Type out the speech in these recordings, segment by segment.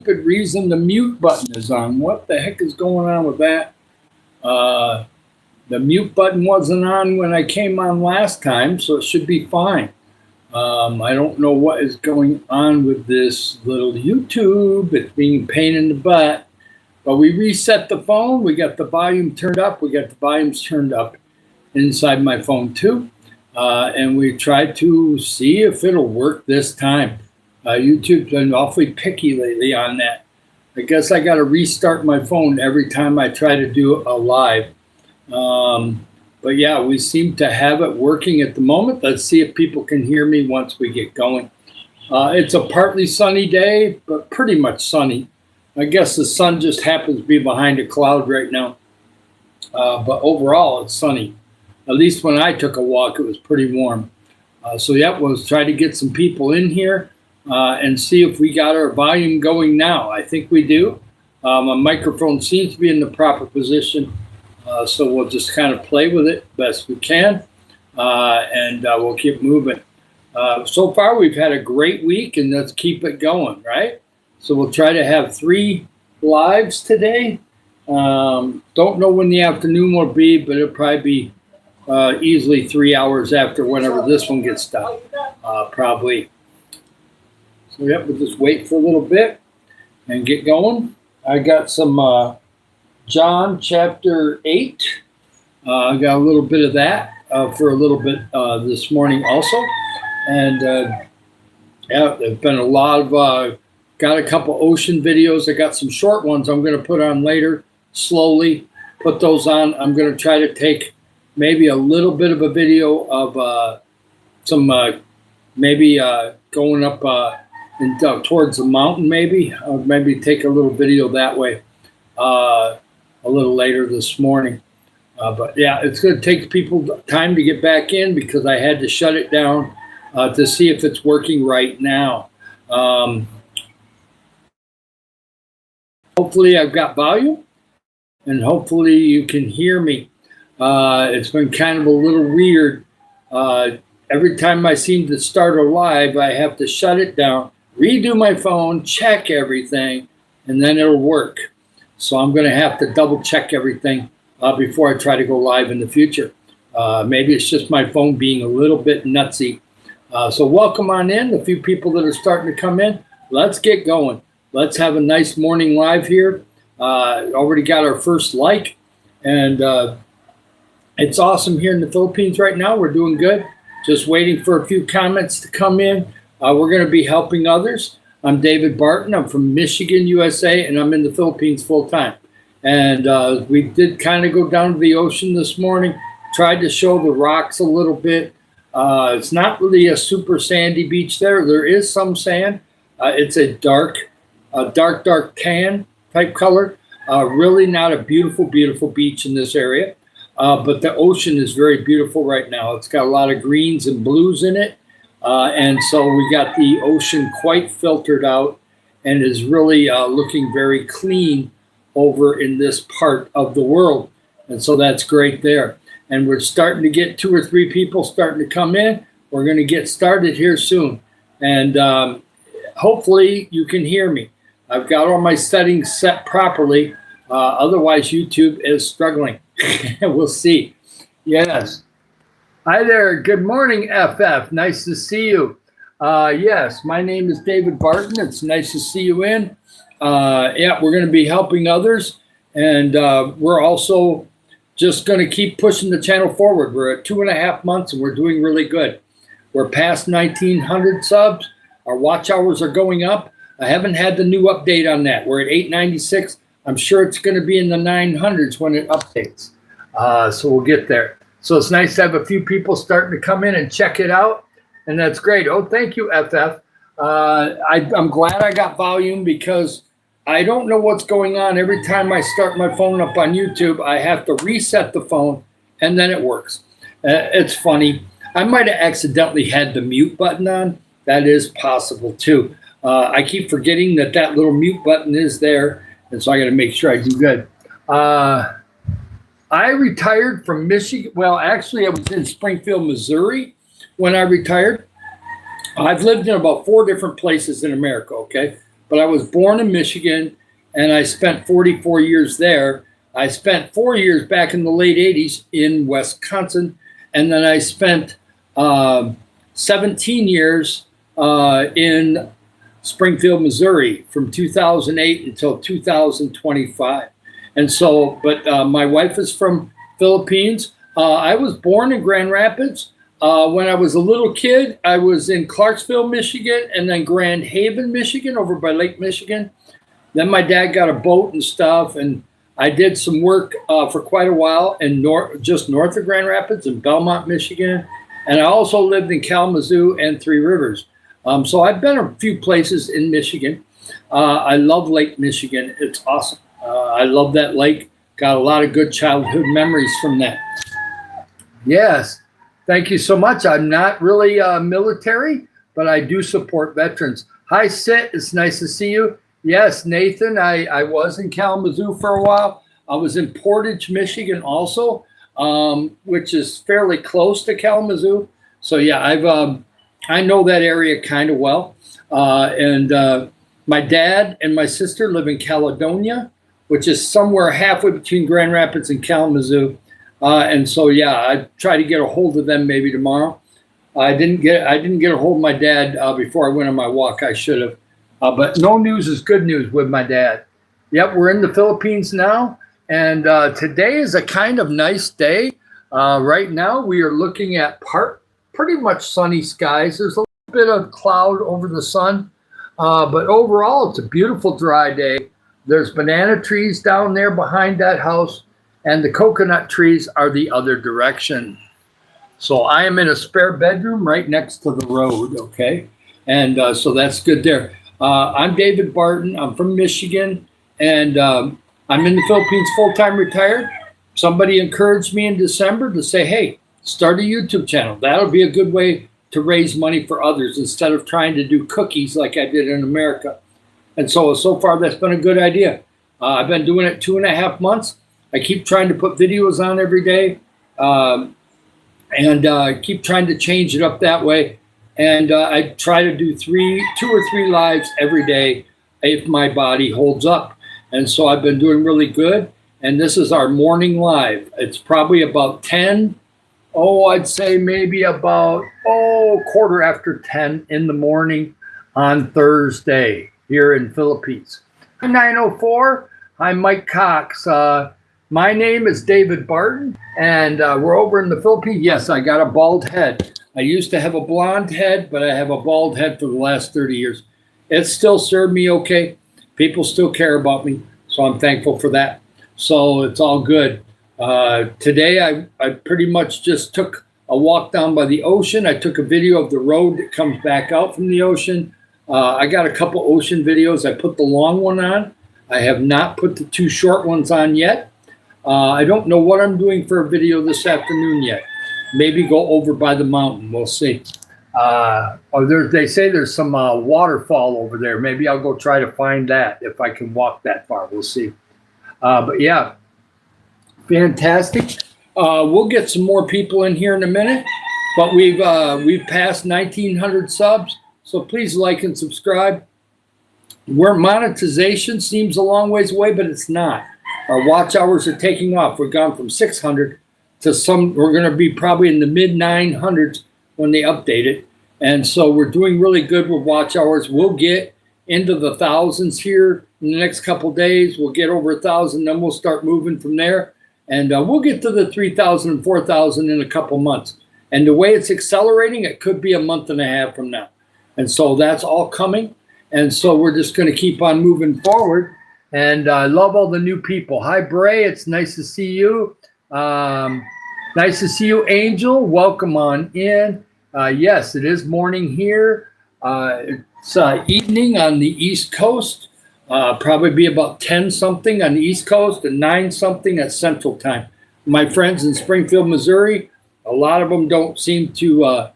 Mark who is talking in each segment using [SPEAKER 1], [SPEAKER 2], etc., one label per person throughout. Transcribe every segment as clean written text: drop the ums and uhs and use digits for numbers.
[SPEAKER 1] stupid reason the mute button is on. What the heck is going on with that? The mute button wasn't on when I came on last time, so it should be fine. I don't know what is going on with this little YouTube. It's being a pain in the butt. But we reset the phone. We got the volume turned up. We got the volumes turned up inside my phone too. And we tried to see if it'll work this time. YouTube's been awfully picky lately on that. I guess I got to restart my phone every time I try to do a live. But yeah, we seem to have it working at the moment. Let's see if people can hear me once we get going. It's a partly sunny day, but pretty much sunny. I guess the sun just happens to be behind a cloud right now. But overall, it's sunny. At least when I took a walk, it was pretty warm. So yeah, we'll try to get some people in here and see if we got our volume going now. I think we do. My microphone seems to be in the proper position. So we'll just kind of play with it best we can, and we'll keep moving. So far, we've had a great week, and let's keep it going, right? So we'll try to have 3 lives today. Don't know when the afternoon will be, but it'll probably be easily 3 hours after whenever this one gets done, probably. So yep, we'll just wait for a little bit and get going. I got some John chapter 8. I got a little bit of that for a little bit this morning also. And yeah, there's been a lot of, got a couple ocean videos. I got some short ones I'm going to put on later, slowly put those on. I'm going to try to take maybe a little bit of a video of some, maybe going up towards the mountain maybe. Maybe take a little video that way. A little later this morning. But yeah, it's going to take people time to get back in because I had to shut it down to see if it's working right now. Hopefully I've got volume and hopefully you can hear me. It's been kind of a little weird. Every time I seem to start a live, I have to shut it down, redo my phone, check everything, and then it'll work. So I'm going to have to double check everything before I try to go live in the future. Maybe it's just my phone being a little bit nutsy. So welcome on in, the few people that are starting to come in. Let's get going. Let's have a nice morning live here. Already got our first like. And it's awesome here in the Philippines right now. We're doing good. Just waiting for a few comments to come in. We're going to be helping others. I'm David Barton. I'm from Michigan, USA, and I'm in the Philippines full time. And we did kind of go down to the ocean this morning, tried to show the rocks a little bit. It's not really a super sandy beach there. There is some sand. It's a dark tan type color. Really not a beautiful, beautiful beach in this area. But the ocean is very beautiful right now. It's got a lot of greens and blues in it. And so we got the ocean quite filtered out and is really looking very clean over in this part of the world. And so that's great there. And we're starting to get 2 or 3 people starting to come in. We're going to get started here soon. And hopefully you can hear me. I've got all my settings set properly. Otherwise, YouTube is struggling. We'll see. Yes. Hi there. Good morning, FF. Nice to see you. Yes, my name is David Barton. It's nice to see you in. Yeah, we're going to be helping others. And we're also just going to keep pushing the channel forward. We're at 2.5 months and we're doing really good. We're past 1,900 subs. Our watch hours are going up. I haven't had the new update on that. We're at 896. I'm sure it's going to be in the 900s when it updates. So we'll get there. So it's nice to have a few people starting to come in and check it out. And that's great. Oh, thank you, FF. I'm glad I got volume because I don't know what's going on. Every time I start my phone up on YouTube, I have to reset the phone and then it works. It's funny. I might have accidentally had the mute button on. That is possible too. I keep forgetting that little mute button is there. And so I got to make sure I do good. I retired from Michigan. Well, actually, I was in Springfield, Missouri when I retired. I've lived in about 4 different places in America, okay? but I was born in Michigan, and I spent 44 years there. I spent 4 years back in the late 80s in Wisconsin, and then I spent 17 years in Springfield, Missouri from 2008 until 2025. And so, but my wife is from Philippines. I was born in Grand Rapids. When I was a little kid, I was in Clarksville, Michigan, and then Grand Haven, Michigan, over by Lake Michigan. Then my dad got a boat and stuff, and I did some work for quite a while in just north of Grand Rapids in Belmont, Michigan. And I also lived in Kalamazoo and Three Rivers. So I've been a few places in Michigan. I love Lake Michigan. It's awesome. I love that lake. Got a lot of good childhood memories from that. Yes. Thank you so much. I'm not really military, but I do support veterans. Hi, Sit. It's nice to see you. Yes, Nathan, I was in Kalamazoo for a while. I was in Portage, Michigan also, which is fairly close to Kalamazoo. So yeah, I know that area kind of well. And my dad and my sister live in Caledonia, which is somewhere halfway between Grand Rapids and Kalamazoo. And so yeah, I try to get a hold of them maybe tomorrow. I didn't get a hold of my dad before I went on my walk. I should have. But no news is good news with my dad. Yep, we're in the Philippines now, and today is a kind of nice day. Right now, we are looking at pretty much sunny skies. There's a little bit of cloud over the sun, but overall, it's a beautiful dry day. There's banana trees down there behind that house, and the coconut trees are the other direction. So I am in a spare bedroom right next to the road, okay? And so that's good there. I'm David Barton. I'm from Michigan, and I'm in the Philippines full-time retired. Somebody encouraged me in December to say, hey, start a YouTube channel. That'll be a good way to raise money for others instead of trying to do cookies like I did in America. And so far, that's been a good idea. I've been doing it 2.5 months. I keep trying to put videos on every day and keep trying to change it up that way. And I try to do 2 or 3 lives every day if my body holds up. And so I've been doing really good. And this is our morning live. It's probably about 10. I'd say maybe about 10:15 in the morning on Thursday here in Philippines. 904. I'm Mike Cox. My name is David Barton, and we're over in the Philippines. Yes, I got a bald head. I used to have a blonde head, but I have a bald head for the last 30 years. It still served me okay. People still care about me, so I'm thankful for that. So it's all good. Today, I pretty much just took a walk down by the ocean. I took a video of the road that comes back out from the ocean. I got a couple ocean videos. I put the long one on. I have not put the 2 short ones on yet. I don't know what I'm doing for a video this afternoon yet. Maybe go over by the mountain. We'll see. They say there's some waterfall over there. Maybe I'll go try to find that if I can walk that far. We'll see. But yeah, fantastic. We'll get some more people in here in a minute. But we've passed 1,900 subs. So please like and subscribe. Where monetization seems a long ways away, but it's not. Our watch hours are taking off. We've gone from 600 to we're going to be probably in the mid 900s when they update it. And so we're doing really good with watch hours. We'll get into the thousands here in the next couple of days. We'll get over 1,000, then we'll start moving from there. And we'll get to the 3,000 and 4,000 in a couple months. And the way it's accelerating, it could be a month and a half from now. And so that's all coming. And so we're just going to keep on moving forward. And I love all the new people. Hi, Bray. It's nice to see you. Nice to see you, Angel. Welcome on in. Yes, it is morning here. It's evening on the East Coast. Probably be about 10-something on the East Coast and 9-something at Central Time. My friends in Springfield, Missouri, a lot of them don't seem to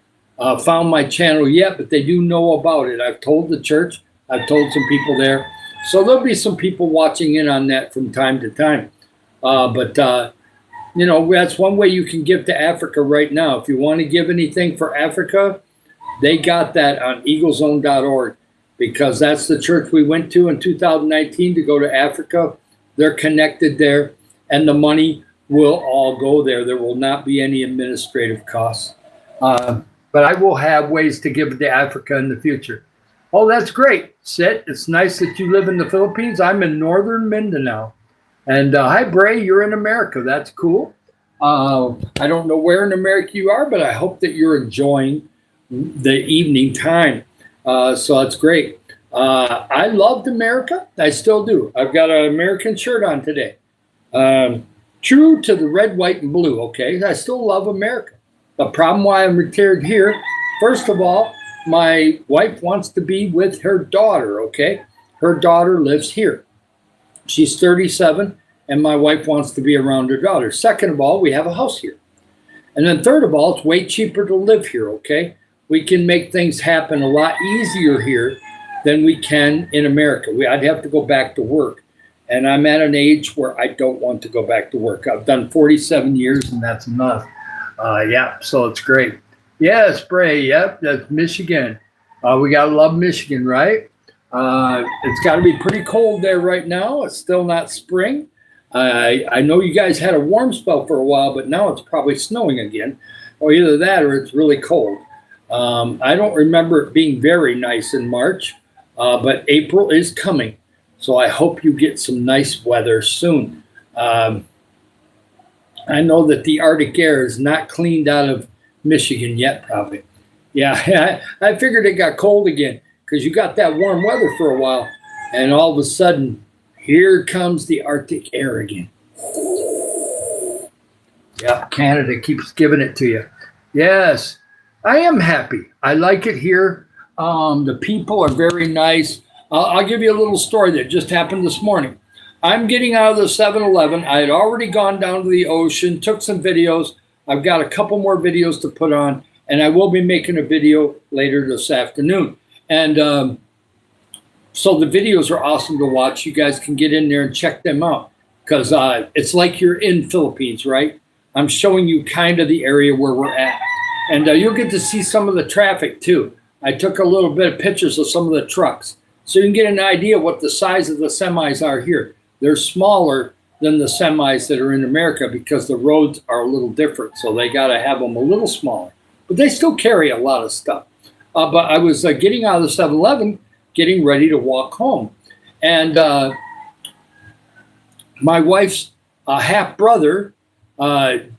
[SPEAKER 1] found my channel yet, but they do know about it. I've told the church. I've told some people there. So there'll be some people watching in on that from time to time. But that's one way you can give to Africa right now. If you want to give anything for Africa, they got that on eaglezone.org. because that's the church we went to in 2019 to go to Africa. They're connected there, and the money will all go there. There will not be any administrative costs. But I will have ways to give to Africa in the future. Oh, that's great, Sit. It's nice that you live in the Philippines. I'm in northern Mindanao. And hi, Bray, you're in America. That's cool. I don't know where in America you are, but I hope that you're enjoying the evening time. So that's great. I loved America. I still do. I've got an American shirt on today. True to the red, white, and blue, okay? I still love America. The problem why I'm retired here, first of all, my wife wants to be with her daughter, okay? Her daughter lives here. She's 37, and my wife wants to be around her daughter. Second of all, we have a house here. And then third of all, it's way cheaper to live here, okay? We can make things happen a lot easier here than we can in America. I'd have to go back to work. And I'm at an age where I don't want to go back to work. I've done 47 years, and that's enough. Yeah, so it's great. Yes, Bray, yep, that's Michigan. We got to love Michigan, right? It's got to be pretty cold there right now. It's still not spring. I know you guys had a warm spell for a while, but now it's probably snowing again. Or either that or it's really cold. I don't remember it being very nice in March, but April is coming. So I hope you get some nice weather soon. I know that the Arctic air is not cleaned out of Michigan yet, probably. Yeah, I figured it got cold again because you got that warm weather for a while. And all of a sudden, here comes the Arctic air again. Yeah, Canada keeps giving it to you. Yes, I am happy. I like it here. The people are very nice. I'll give you a little story that just happened this morning. I'm getting out of the 7-Eleven. I had already gone down to the ocean, took some videos. I've got a couple more videos to put on, and I will be making a video later this afternoon. And so the videos are awesome to watch. You guys can get in there and check them out because it's like you're in Philippines, right? I'm showing you kind of the area where we're at. And you'll get to see some of the traffic too. I took a little bit of pictures of some of the trucks. So you can get an idea what the size of the semis are here. They're smaller than the semis that are in America because the roads are a little different. So they got to have them a little smaller. But they still carry a lot of stuff. But I was getting out of the 7-Eleven, getting ready to walk home. And my wife's half-brother,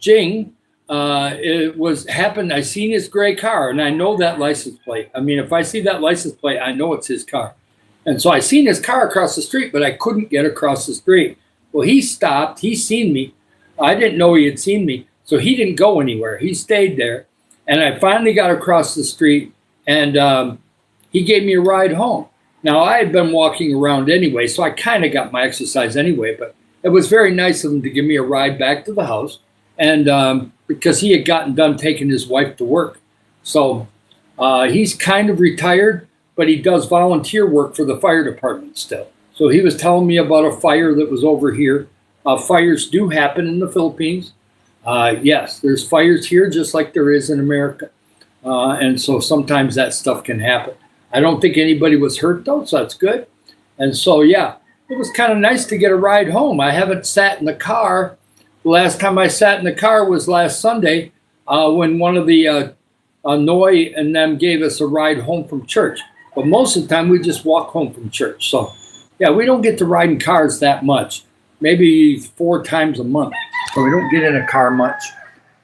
[SPEAKER 1] Jing, I seen his gray car, and I know that license plate. I mean, if I see that license plate, I know it's his car. And so I seen his car across the street, but I couldn't get across the street. Well, he stopped. He seen me. I didn't know he had seen me, so he didn't go anywhere. He stayed there. And I finally got across the street, and he gave me a ride home. Now, I had been walking around anyway, so I kind of got my exercise anyway, but it was very nice of him to give me a ride back to the house, and because he had gotten done taking his wife to work. So he's kind of retired, but he does volunteer work for the fire department still. So he was telling me about a fire that was over here. Fires do happen in the Philippines. Yes, there's fires here just like there is in America. And so sometimes that stuff can happen. I don't think anybody was hurt though, so that's good. And so, yeah, it was kind of nice to get a ride home. I haven't sat in the car. The last time I sat in the car was last Sunday when one of the Noy and them gave us a ride home from church. But most of the time we just walk home from church. So, yeah, we don't get to ride in cars that much. Maybe 4 times a month. So we don't get in a car much.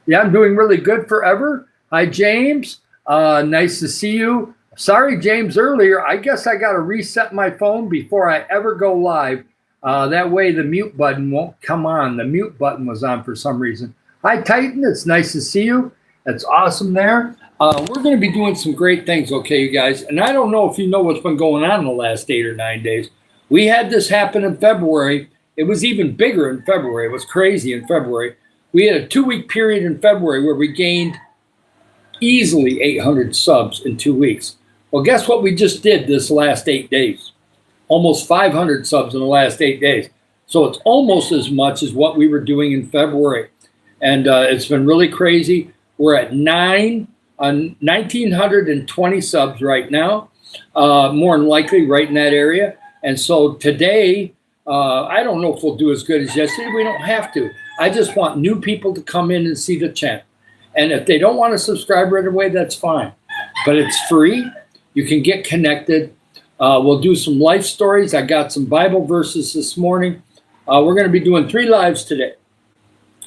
[SPEAKER 1] Yeah, I'm doing really good forever. Hi, James. Nice to see you. Sorry, James, earlier. I guess I got to reset my phone before I ever go live. That way the mute button won't come on. The mute button was on for some reason. Hi, Titan. It's nice to see you. It's awesome there. We're going to be doing some great things, okay, you guys? And I don't know if you know what's been going on in the last 8 or 9 days. We had this happen in February. It was even bigger in February. It was crazy in February. We had a 2-week period in February where we gained easily 800 subs in 2 weeks. Well, guess what we just did this last 8 days? Almost 500 subs in the last 8 days. So it's almost as much as what we were doing in February. And it's been really crazy. We're at 1,920 subs right now. more than likely right in that area. And so today, I don't know if we'll do as good as yesterday. We don't have to. I just want new people to come in and see the channel. And if they don't want to subscribe right away, that's fine. But it's free. You can get connected. We'll do some life stories. I got some Bible verses this morning. We're going to be doing 3 lives today.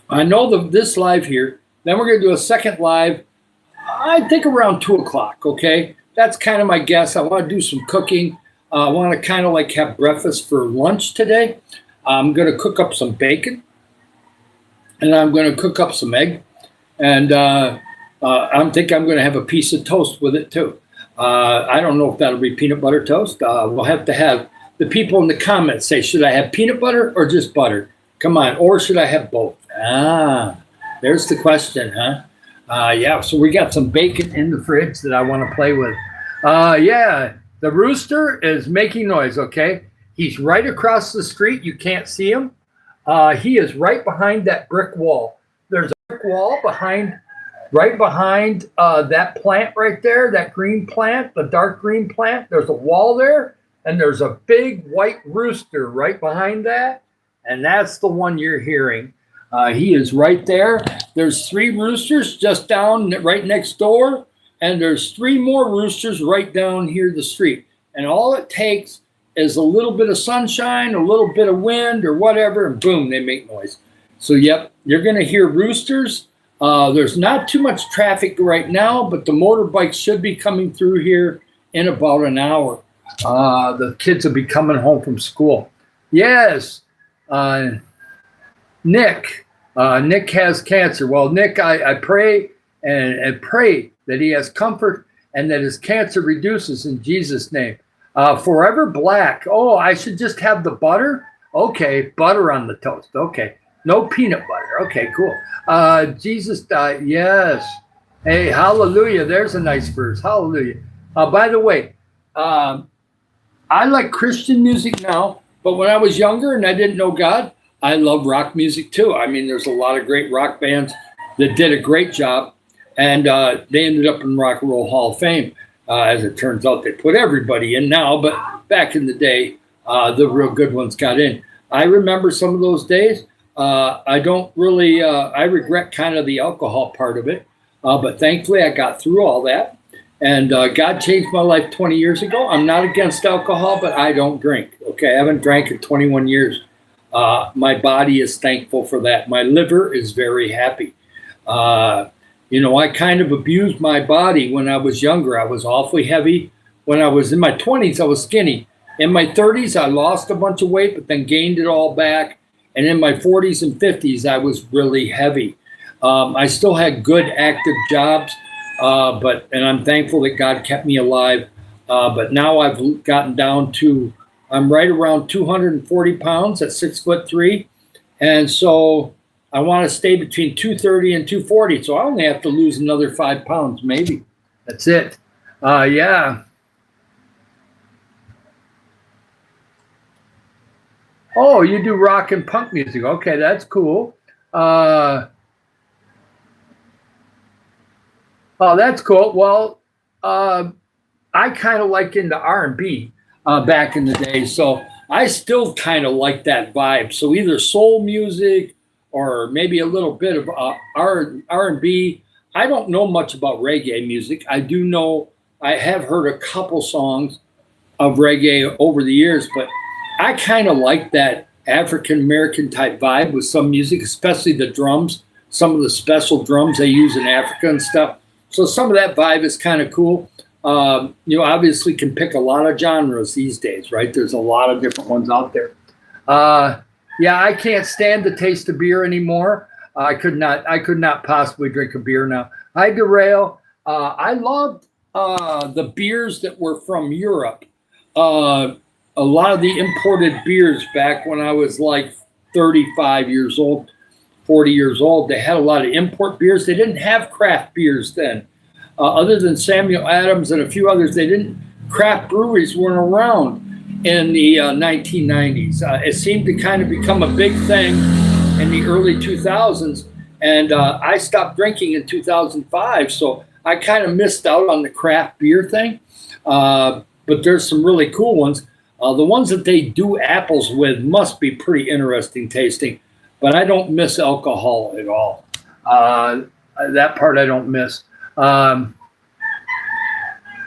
[SPEAKER 1] I know this live here. Then we're going to do a second live, I think around 2 o'clock, okay? That's kind of my guess. I want to do some cooking. I want to kind of like have breakfast for lunch today. I'm going to cook up some bacon. And I'm going to cook up some egg. And I think I'm going to have a piece of toast with it too. I don't know if that'll be peanut butter toast. We'll have to have the people in the comments say, should I have peanut butter or just butter? Come on. Or should I have both? There's the question, huh? Yeah, so we got some bacon in the fridge that I want to play with. Yeah, the rooster is making noise, okay? He's right across the street. You can't see him. He is right behind that brick wall. There's a brick wall right behind that plant right there, that green plant, the dark green plant. There's a wall there, and there's a big white rooster right behind that, and that's the one you're hearing. He is right there. There's 3 roosters just down right next door, and there's 3 more roosters right down here the street. And all it takes is a little bit of sunshine, a little bit of wind or whatever, and boom, they make noise. So, yep, you're going to hear roosters. There's not too much traffic right now, but the motorbikes should be coming through here in about an hour. The kids will be coming home from school. Yes, Nick. Nick has cancer. Well, Nick, I pray and pray that he has comfort and that his cancer reduces in Jesus' name. Forever Black. Oh, I should just have the butter? Okay, butter on the toast. Okay, no peanut butter. Okay, cool. Jesus died. Yes. Hey, hallelujah. There's a nice verse. Hallelujah. By the way, I like Christian music now, but when I was younger and I didn't know God, I love rock music too. I mean, there's a lot of great rock bands that did a great job, and they ended up in Rock and Roll Hall of Fame. As it turns out, they put everybody in now, but back in the day, the real good ones got in. I remember some of those days. I don't really, I regret kind of the alcohol part of it, but thankfully I got through all that, and God changed my life 20 years ago. I'm not against alcohol, but I don't drink. Okay, I haven't drank in 21 years. My body is thankful for that. My liver is very happy. I kind of abused my body when I was younger. I was awfully heavy. When I was in my 20s, I was skinny. In my 30s, I lost a bunch of weight, but then gained it all back. And in my 40s and 50s, I was really heavy. I still had good active jobs, and I'm thankful that God kept me alive. But now I've gotten down to, I'm right around 240 pounds at 6'3". And so I want to stay between 230 and 240. So I only have to lose another 5 pounds, maybe. That's it. Yeah. Oh, you do rock and punk music. Okay, that's cool. Oh, that's cool. Well, I kind of like into R&B back in the day. So I still kind of like that vibe. So either soul music or maybe a little bit of R&B. I don't know much about reggae music. I do know, I have heard a couple songs of reggae over the years, but I kind of like that African-American type vibe with some music, especially the drums, some of the special drums they use in Africa and stuff. So some of that vibe is kind of cool. Obviously can pick a lot of genres these days, right? There's a lot of different ones out there. Yeah, I can't stand the taste of beer anymore. I could not possibly drink a beer now. Hi, Derail. I loved the beers that were from Europe. A lot of the imported beers back when I was like 35 years old, 40 years old, they had a lot of import beers. They didn't have craft beers then. Other than Samuel Adams and a few others, craft breweries weren't around in the 1990s. It seemed to kind of become a big thing in the early 2000s, and I stopped drinking in 2005, so I kind of missed out on the craft beer thing. but there's some really cool ones. The ones that they do apples with must be pretty interesting tasting, but I don't miss alcohol at all. That part I don't miss.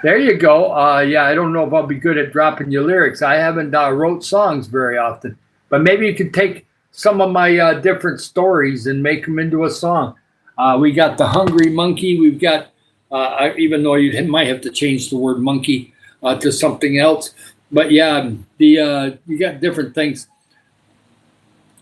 [SPEAKER 1] There you go. Yeah, I don't know if I'll be good at dropping your lyrics. I haven't wrote songs very often, but maybe you could take some of my different stories and make them into a song. We got the Hungry Monkey. We've got, even though you might have to change the word monkey to something else, but yeah, you got different things.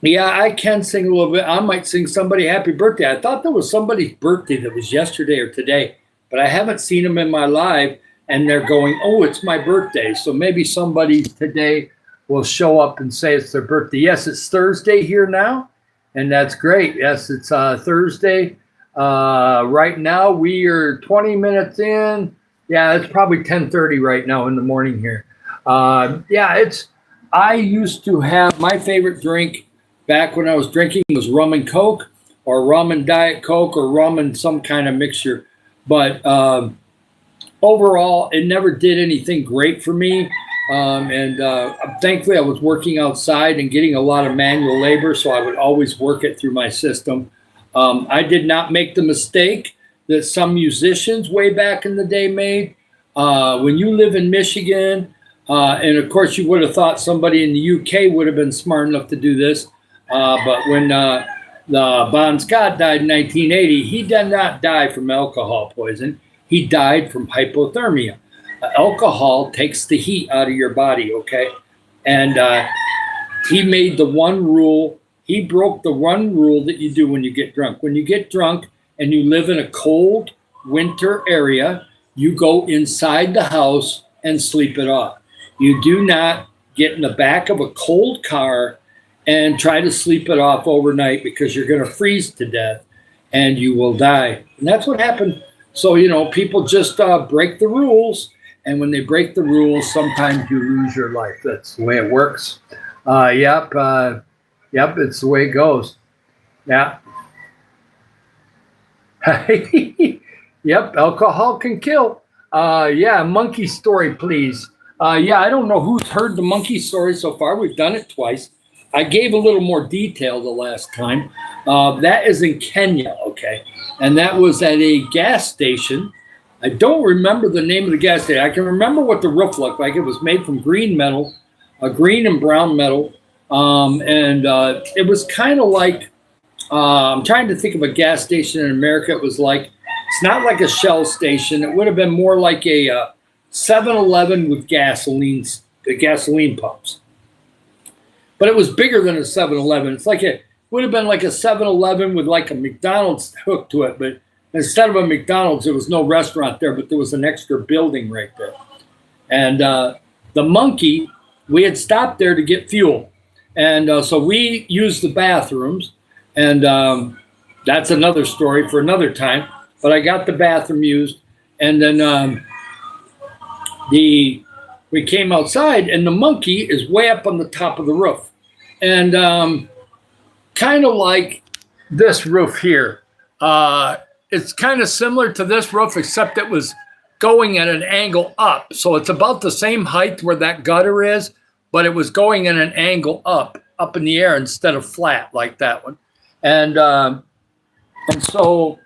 [SPEAKER 1] Yeah, I can sing a little bit. I might sing somebody happy birthday. I thought there was somebody's birthday that was yesterday or today, but I haven't seen them in my live, and they're going, oh, it's my birthday. So maybe somebody today will show up and say it's their birthday. Yes, it's Thursday here now, and that's great. Yes, it's Thursday. Right now, we are 20 minutes in. Yeah, it's probably 10:30 right now in the morning here. I used to have my favorite drink back when I was drinking was rum and Coke, or rum and Diet Coke, or rum and some kind of mixture. But overall, it never did anything great for me. Thankfully, I was working outside and getting a lot of manual labor, so I would always work it through my system. I did not make the mistake that some musicians way back in the day made. When you live in Michigan, and of course, you would have thought somebody in the UK would have been smart enough to do this. But when the Bon Scott died in 1980, he did not die from alcohol poison. He died from hypothermia. Alcohol takes the heat out of your body, okay? And he made the one rule. He broke the one rule that you do when you get drunk. When you get drunk and you live in a cold winter area, you go inside the house and sleep it off. You do not get in the back of a cold car and try to sleep it off overnight, because you're going to freeze to death and you will die. And that's what happened. So, people just break the rules. And when they break the rules, sometimes you lose your life. That's the way it works. Yep, it's the way it goes. Yeah. Yep, alcohol can kill. Monkey story, please. I don't know who's heard the monkey story so far. We've done it twice. I gave a little more detail the last time. That is in Kenya, okay? And that was at a gas station. I don't remember the name of the gas station. I can remember what the roof looked like. It was made from green metal, green and brown metal. It was kind of like, I'm trying to think of a gas station in America. It was like, it's not like a Shell station. It would have been more like a 7-Eleven with gasoline pumps. But it was bigger than a 7-Eleven. It's like it would have been like a 7-Eleven with like a McDonald's hook to it. But instead of a McDonald's, there was no restaurant there, but there was an extra building right there. And the monkey, we had stopped there to get fuel. And so we used the bathrooms. And that's another story for another time. But I got the bathroom used. And then we came outside, and the monkey is way up on the top of the roof. And kind of like this roof here. It's kind of similar to this roof, except it was going at an angle up. So it's about the same height where that gutter is, but it was going at an angle up in the air instead of flat like that one. And so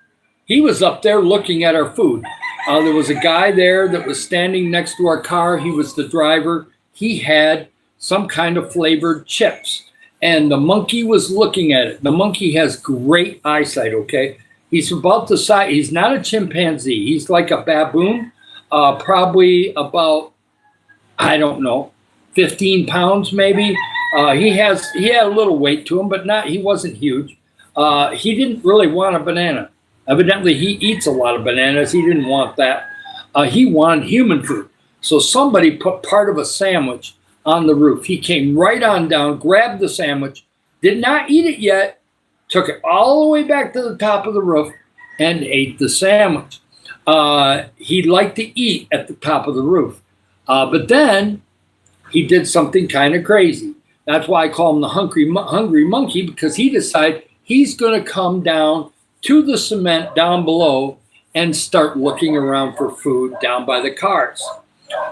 [SPEAKER 1] he was up there looking at our food. There was a guy there that was standing next to our car. He was the driver. He had some kind of flavored chips, and the monkey was looking at it. The monkey has great eyesight, okay? He's about the size, he's not a chimpanzee. He's like a baboon, probably about, 15 pounds maybe. He had a little weight to him, but he wasn't huge. He didn't really want a banana. Evidently, he eats a lot of bananas. He didn't want that. He wanted human food. So somebody put part of a sandwich on the roof. He came right on down, grabbed the sandwich, did not eat it yet, took it all the way back to the top of the roof, and ate the sandwich. He liked to eat at the top of the roof. But then he did something kind of crazy. That's why I call him the hungry monkey, because he decided he's going to come down to the cement down below and start looking around for food down by the cars.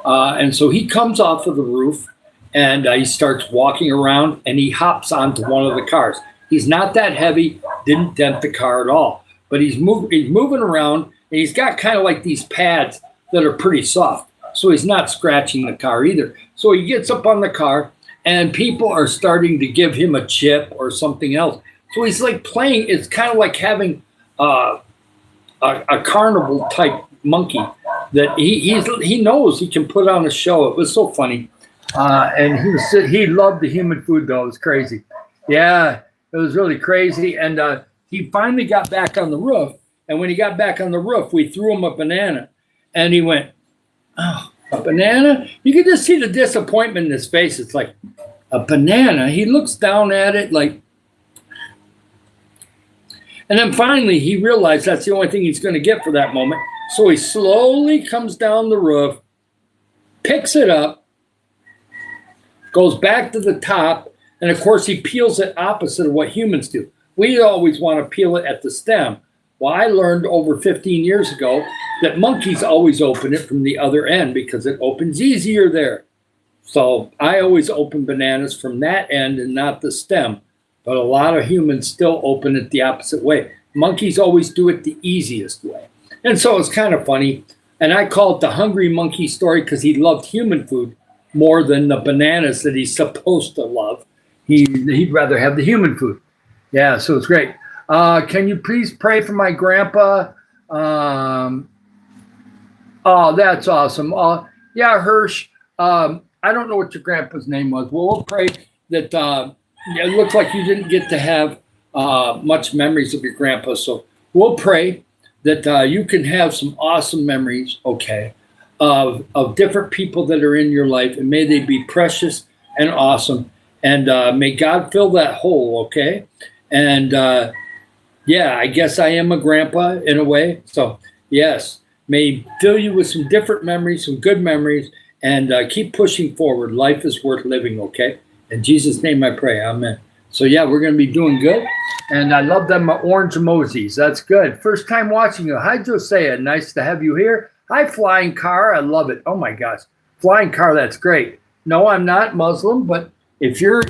[SPEAKER 1] And so he comes off of the roof and he starts walking around and he hops onto one of the cars. He's not that heavy, didn't dent the car at all, but he's moving around and he's got kind of like these pads that are pretty soft. So he's not scratching the car either. So he gets up on the car and people are starting to give him a chip or something else. So he's like playing. It's kind of like having a carnival type monkey that he knows he can put on a show. It was so funny. And he loved the human food though. It was crazy. Yeah, it was really crazy. And he finally got back on the roof. And when he got back on the roof, we threw him a banana. And he went, "Oh, a banana?" You could just see the disappointment in his face. It's like, a banana? He looks down at it like, and then finally he realized that's the only thing he's going to get for that moment. So he slowly comes down the roof, picks it up, goes back to the top, and of course he peels it opposite of what humans do. We always want to peel it at the stem. Well, I learned over 15 years ago that monkeys always open it from the other end because it opens easier there. So I always open bananas from that end and not the stem. But a lot of humans still open it the opposite way. Monkeys always do it the easiest way. And so it's kind of funny. And I call it the hungry monkey story because he loved human food more than the bananas that he's supposed to love. He'd rather have the human food. Yeah, so it's great. Can you please pray for my grandpa? Oh, that's awesome. Yeah, Hirsch. I don't know what your grandpa's name was. Well, we'll pray that it looks like you didn't get to have much memories of your grandpa. So we'll pray that you can have some awesome memories, okay, of different people that are in your life. And may they be precious and awesome. And may God fill that hole, okay? And yeah, I guess I am a grandpa in a way. So yes, may fill you with some different memories, some good memories, and keep pushing forward. Life is worth living, okay? In Jesus' name I pray, amen. So yeah, we're going to be doing good. And I love them orange emojis. That's good. First time watching you. Hi, Josiah. Nice to have you here. Hi, Flying Car. I love it. Oh my gosh. Flying Car, that's great. No, I'm not Muslim, but if you're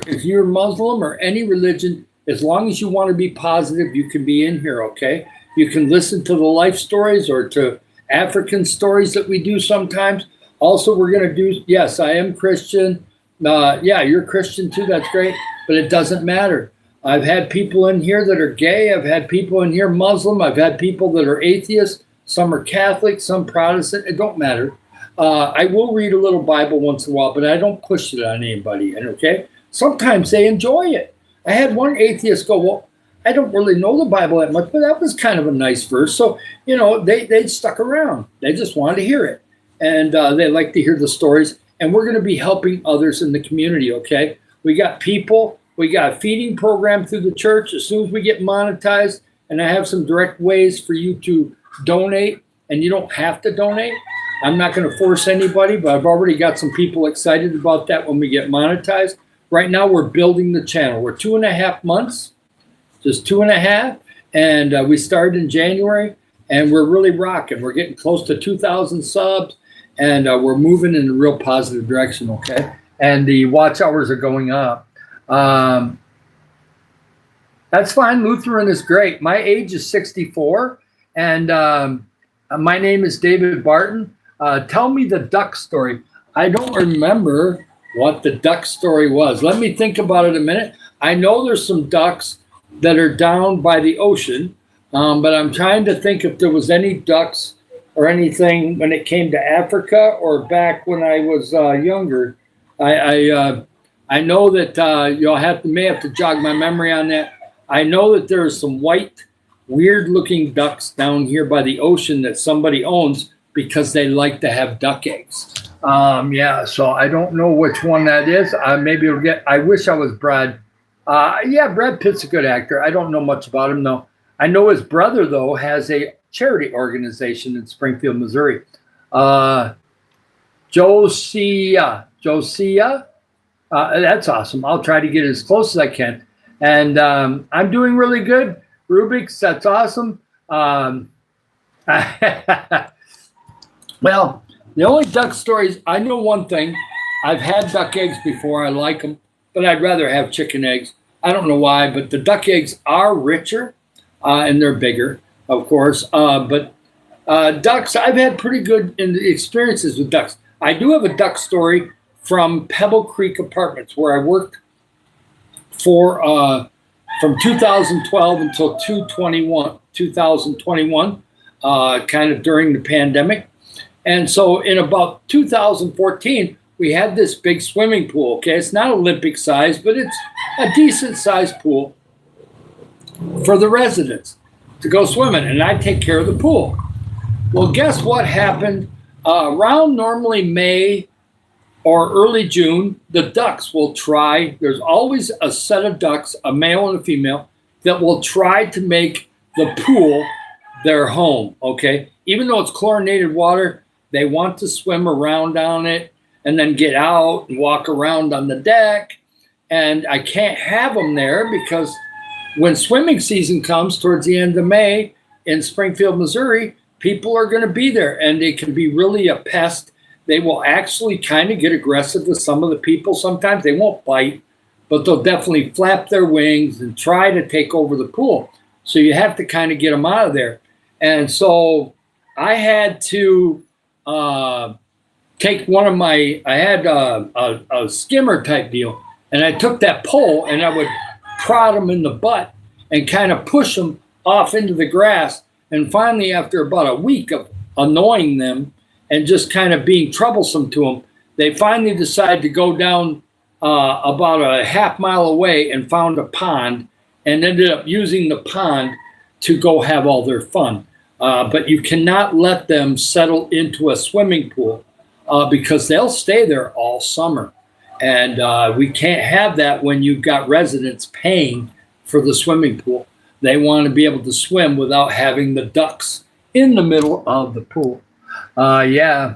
[SPEAKER 1] Muslim or any religion, as long as you want to be positive, you can be in here, okay? You can listen to the life stories or to African stories that we do sometimes. Also, we're going to do, yes, I am Christian. Yeah, you're Christian too. That's great. But it doesn't matter. I've had people in here that are gay. I've had people in here Muslim. I've had people that are atheists. Some are Catholic, some Protestant. It don't matter. I will read a little Bible once in a while, but I don't push it on anybody. And okay, sometimes they enjoy it. I had one atheist go, "Well, I don't really know the Bible that much, but that was kind of a nice verse." So, you know, they stuck around. They just wanted to hear it. And they like to hear the stories. And we're going to be helping others in the community, okay? We got people. We got a feeding program through the church. As soon as we get monetized, and I have some direct ways for you to donate, and you don't have to donate. I'm not going to force anybody, but I've already got some people excited about that when we get monetized. Right now, we're building the channel. We're 2.5 months, just 2.5. And we started in January, and we're really rocking. We're getting close to 2,000 subs, and we're moving in a real positive direction, okay? And the watch hours are going up. That's fine. Lutheran is great. My age is 64, and my name is David Barton. Tell me the duck story. I don't remember what the duck story was. Let me think about it a minute. I know there's some ducks that are down by the ocean, but I'm trying to think if there was any ducks or anything when it came to Africa or back when I was younger. I know that you'll may have to jog my memory on that. I know that there are some white, weird-looking ducks down here by the ocean that somebody owns because they like to have duck eggs. Yeah, so I don't know which one that is. Maybe it'll get. I wish I was Brad. Yeah, Brad Pitt's a good actor. I don't know much about him though. I know his brother though has a charity organization in Springfield, Missouri. Josiah. That's awesome. I'll try to get as close as I can. And I'm doing really good. Rubik's, that's awesome. Well, The only duck stories, I know one thing. I've had duck eggs before. I like them, but I'd rather have chicken eggs. I don't know why, but the duck eggs are richer and they're bigger, of course. But ducks, I've had pretty good experiences with ducks. I do have a duck story from Pebble Creek Apartments where I worked for from 2012 until 2021, kind of during the pandemic. And so in about 2014, we had this big swimming pool. Okay, it's not Olympic size, but it's a decent sized pool for the residents to go swimming, and I take care of the pool. Well, guess what happened? Around normally May or early June, the ducks will try. There's always a set of ducks, a male and a female, that will try to make the pool their home. Okay, even though it's chlorinated water, they want to swim around on it and then get out and walk around on the deck. And I can't have them there because when swimming season comes towards the end of May in Springfield, Missouri, people are going to be there and they can be really a pest. They will actually kind of get aggressive with some of the people. Sometimes they won't bite, but they'll definitely flap their wings and try to take over the pool. So you have to kind of get them out of there. And so I had to take one of I had a skimmer type deal, and I took that pole and I would prod them in the butt and kind of push them off into the grass. And finally, after about a week of annoying them and just kind of being troublesome to them, they finally decided to go down about a half mile away and found a pond and ended up using the pond to go have all their fun. But you cannot let them settle into a swimming pool because they'll stay there all summer. And we can't have that when you've got residents paying for the swimming pool. They want to be able to swim without having the ducks in the middle of the pool. Yeah.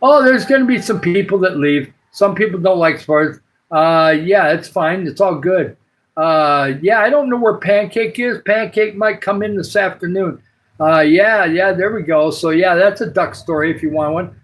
[SPEAKER 1] Oh, there's going to be some people that leave. Some people don't like sports. Yeah, it's fine. It's all good. Yeah, I don't know where Pancake is. Pancake might come in this afternoon. Yeah, there we go. So yeah, that's a duck story if you want one.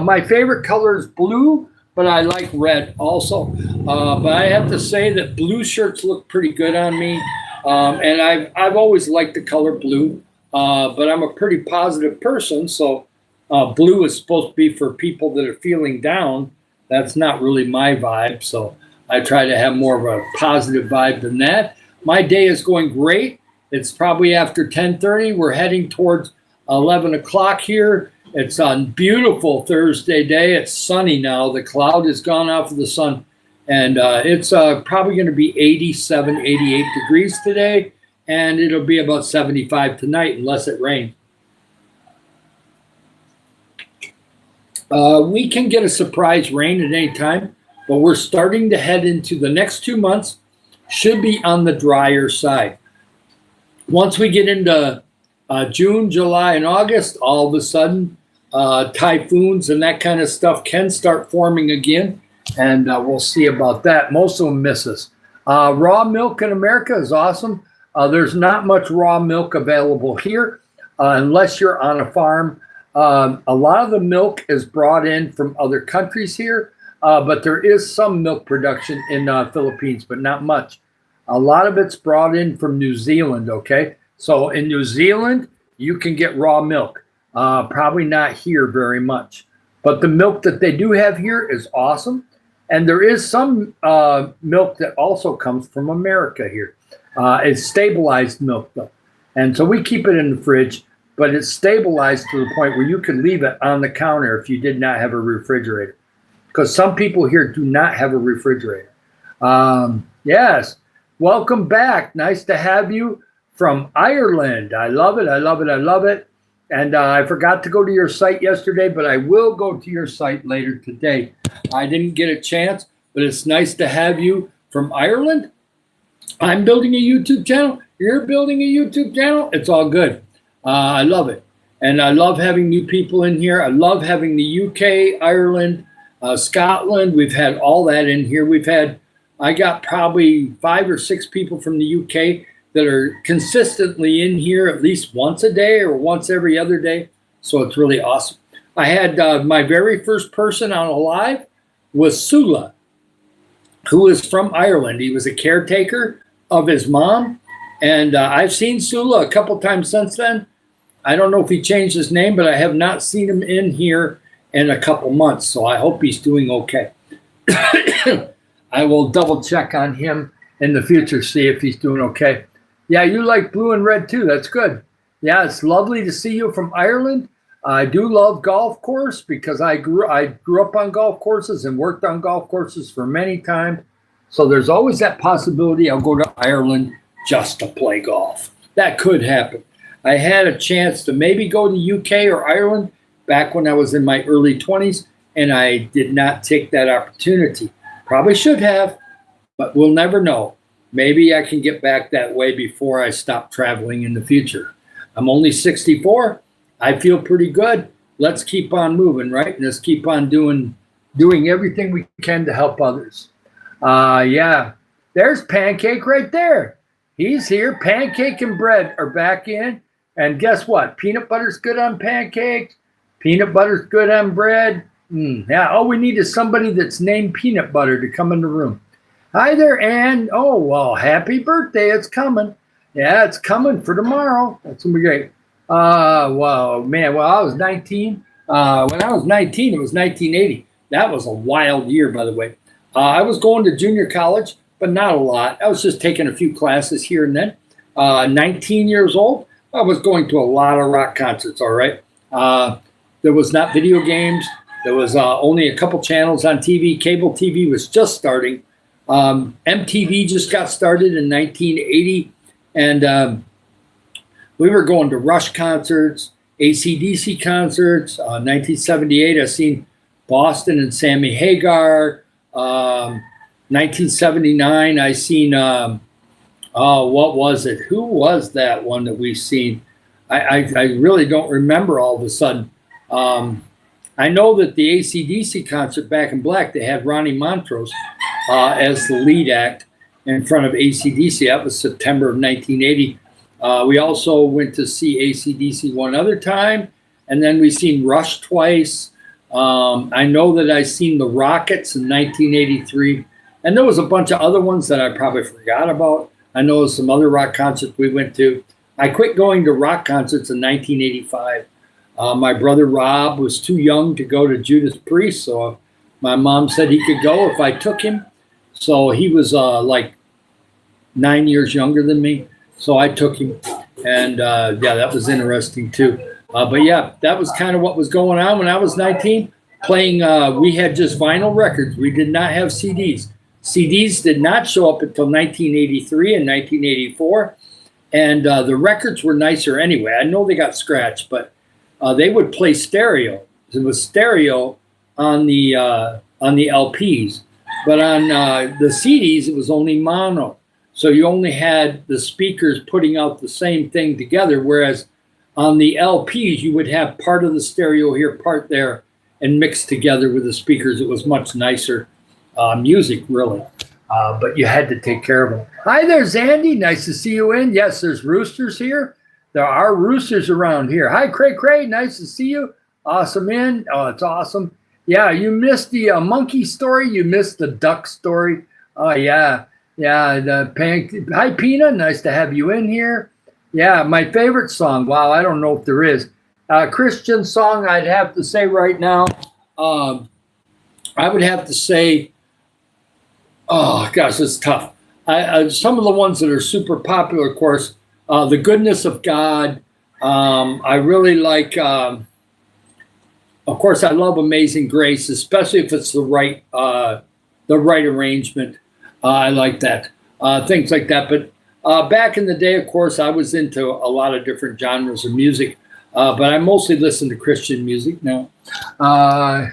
[SPEAKER 1] My favorite color is blue, but I like red also. But I have to say that blue shirts look pretty good on me. And I've always liked the color blue, but I'm a pretty positive person. So blue is supposed to be for people that are feeling down. That's not really my vibe. So I try to have more of a positive vibe than that. My day is going great. It's probably after 10:30. We're heading towards 11 o'clock here. It's a beautiful Thursday day. It's sunny now. The cloud has gone off of the sun. And it's probably going to be 87, 88 degrees today. And it'll be about 75 tonight unless it rains. We can get a surprise rain at any time. But we're starting to head into the next 2 months, should be on the drier side. Once we get into June, July, and August, all of a sudden, typhoons and that kind of stuff can start forming again, and we'll see about that. Most of them miss us. Raw milk in America is awesome. There's not much raw milk available here unless you're on a farm. A lot of the milk is brought in from other countries here. But there is some milk production in Philippines, but not much. A lot of it's brought in from New Zealand, okay? So in New Zealand, you can get raw milk. Probably not here very much. But the milk that they do have here is awesome. And there is some milk that also comes from America here. It's stabilized milk, though. And so we keep it in the fridge, but it's stabilized to the point where you could leave it on the counter if you did not have a refrigerator. Because some people here do not have a refrigerator. Yes, welcome back. Nice to have you from Ireland. I love it. I love it. I love it. And I forgot to go to your site yesterday, but I will go to your site later today. I didn't get a chance, but it's nice to have you from Ireland. I'm building a YouTube channel. You're building a YouTube channel. It's all good. I love it. And I love having new people in here. I love having the UK, Ireland, Scotland. We've had all that in here. I got probably 5 or 6 people from the UK that are consistently in here at least once a day or once every other day. So it's really awesome. I had my very first person on a live was Sula, who is from Ireland. He was a caretaker of his mom. And I've seen Sula a couple times since then. I don't know if he changed his name, but I have not seen him in here in a couple months. So I hope he's doing okay. I will double check on him in the future, see if he's doing okay. Yeah, you like blue and red too. That's good. Yeah, it's lovely to see you from Ireland. I do love golf course because I grew up on golf courses and worked on golf courses for many times. So there's always that possibility I'll go to Ireland just to play golf. That could happen. I had a chance to maybe go to UK or Ireland back when I was in my early 20s, and I did not take that opportunity. Probably should have, but we'll never know. Maybe I can get back that way before I stop traveling in the future. I'm only 64. I feel pretty good. Let's keep on moving, right? And let's keep on doing everything we can to help others. Yeah, there's Pancake right there. He's here. Pancake and bread are back in. And guess what? Peanut butter's good on pancakes. Peanut butter's good on bread. Yeah, all we need is somebody that's named Peanut Butter to come in the room. Hi there, Ann. Oh, well, happy birthday. It's coming. Yeah, it's coming for tomorrow. That's going to be great. Well, man, I was 19. When I was 19, it was 1980. That was a wild year, by the way. I was going to junior college, but not a lot. I was just taking a few classes here and then. 19 years old, I was going to a lot of rock concerts, all right? There was not video games. There was only a couple channels on TV. Cable TV was just starting. MTV just got started in 1980. And we were going to Rush concerts, AC/DC concerts. 1978, I seen Boston and Sammy Hagar. 1979, I seen, what was it? Who was that one that we seen? I really don't remember all of a sudden. I know that the AC/DC concert Back in Black, they had Ronnie Montrose as the lead act in front of AC/DC. That was September of 1980. We also went to see AC/DC one other time, and then we seen Rush twice. I know that I seen the Rockets in 1983, and there was a bunch of other ones that I probably forgot about. I know some other rock concerts we went to. I quit going to rock concerts in 1985. My brother Rob was too young to go to Judas Priest, so my mom said he could go if I took him. So he was like 9 years younger than me, so I took him, and yeah, that was interesting too. But yeah, that was kind of what was going on when I was 19. Playing, we had just vinyl records. We did not have CDs. CDs did not show up until 1983 and 1984, and the records were nicer anyway. I know they got scratched, but they would play stereo. It was stereo on the LPs, but on the CDs it was only mono. So you only had the speakers putting out the same thing together, whereas on the LPs you would have part of the stereo here, part there, and mixed together with the speakers. It was much nicer music, really. But you had to take care of them. Hi there, Zandy. Nice to see you in. Yes, there's roosters here. There are roosters around here. Hi, Cray Cray. Nice to see you. Awesome in. Oh, it's awesome. Yeah, you missed the monkey story. You missed the duck story. Oh, yeah. Yeah. Hi, Pina. Nice to have you in here. Yeah, my favorite song. Wow, I don't know if there is. Christian song, I'd have to say right now. I would have to say, oh, gosh, it's tough. Some of the ones that are super popular, of course, The Goodness of God. I really like, of course, I love Amazing Grace, especially if it's the right arrangement. I like that. Things like that. But back in the day, of course, I was into a lot of different genres of music, but I mostly listen to Christian music now. Hi,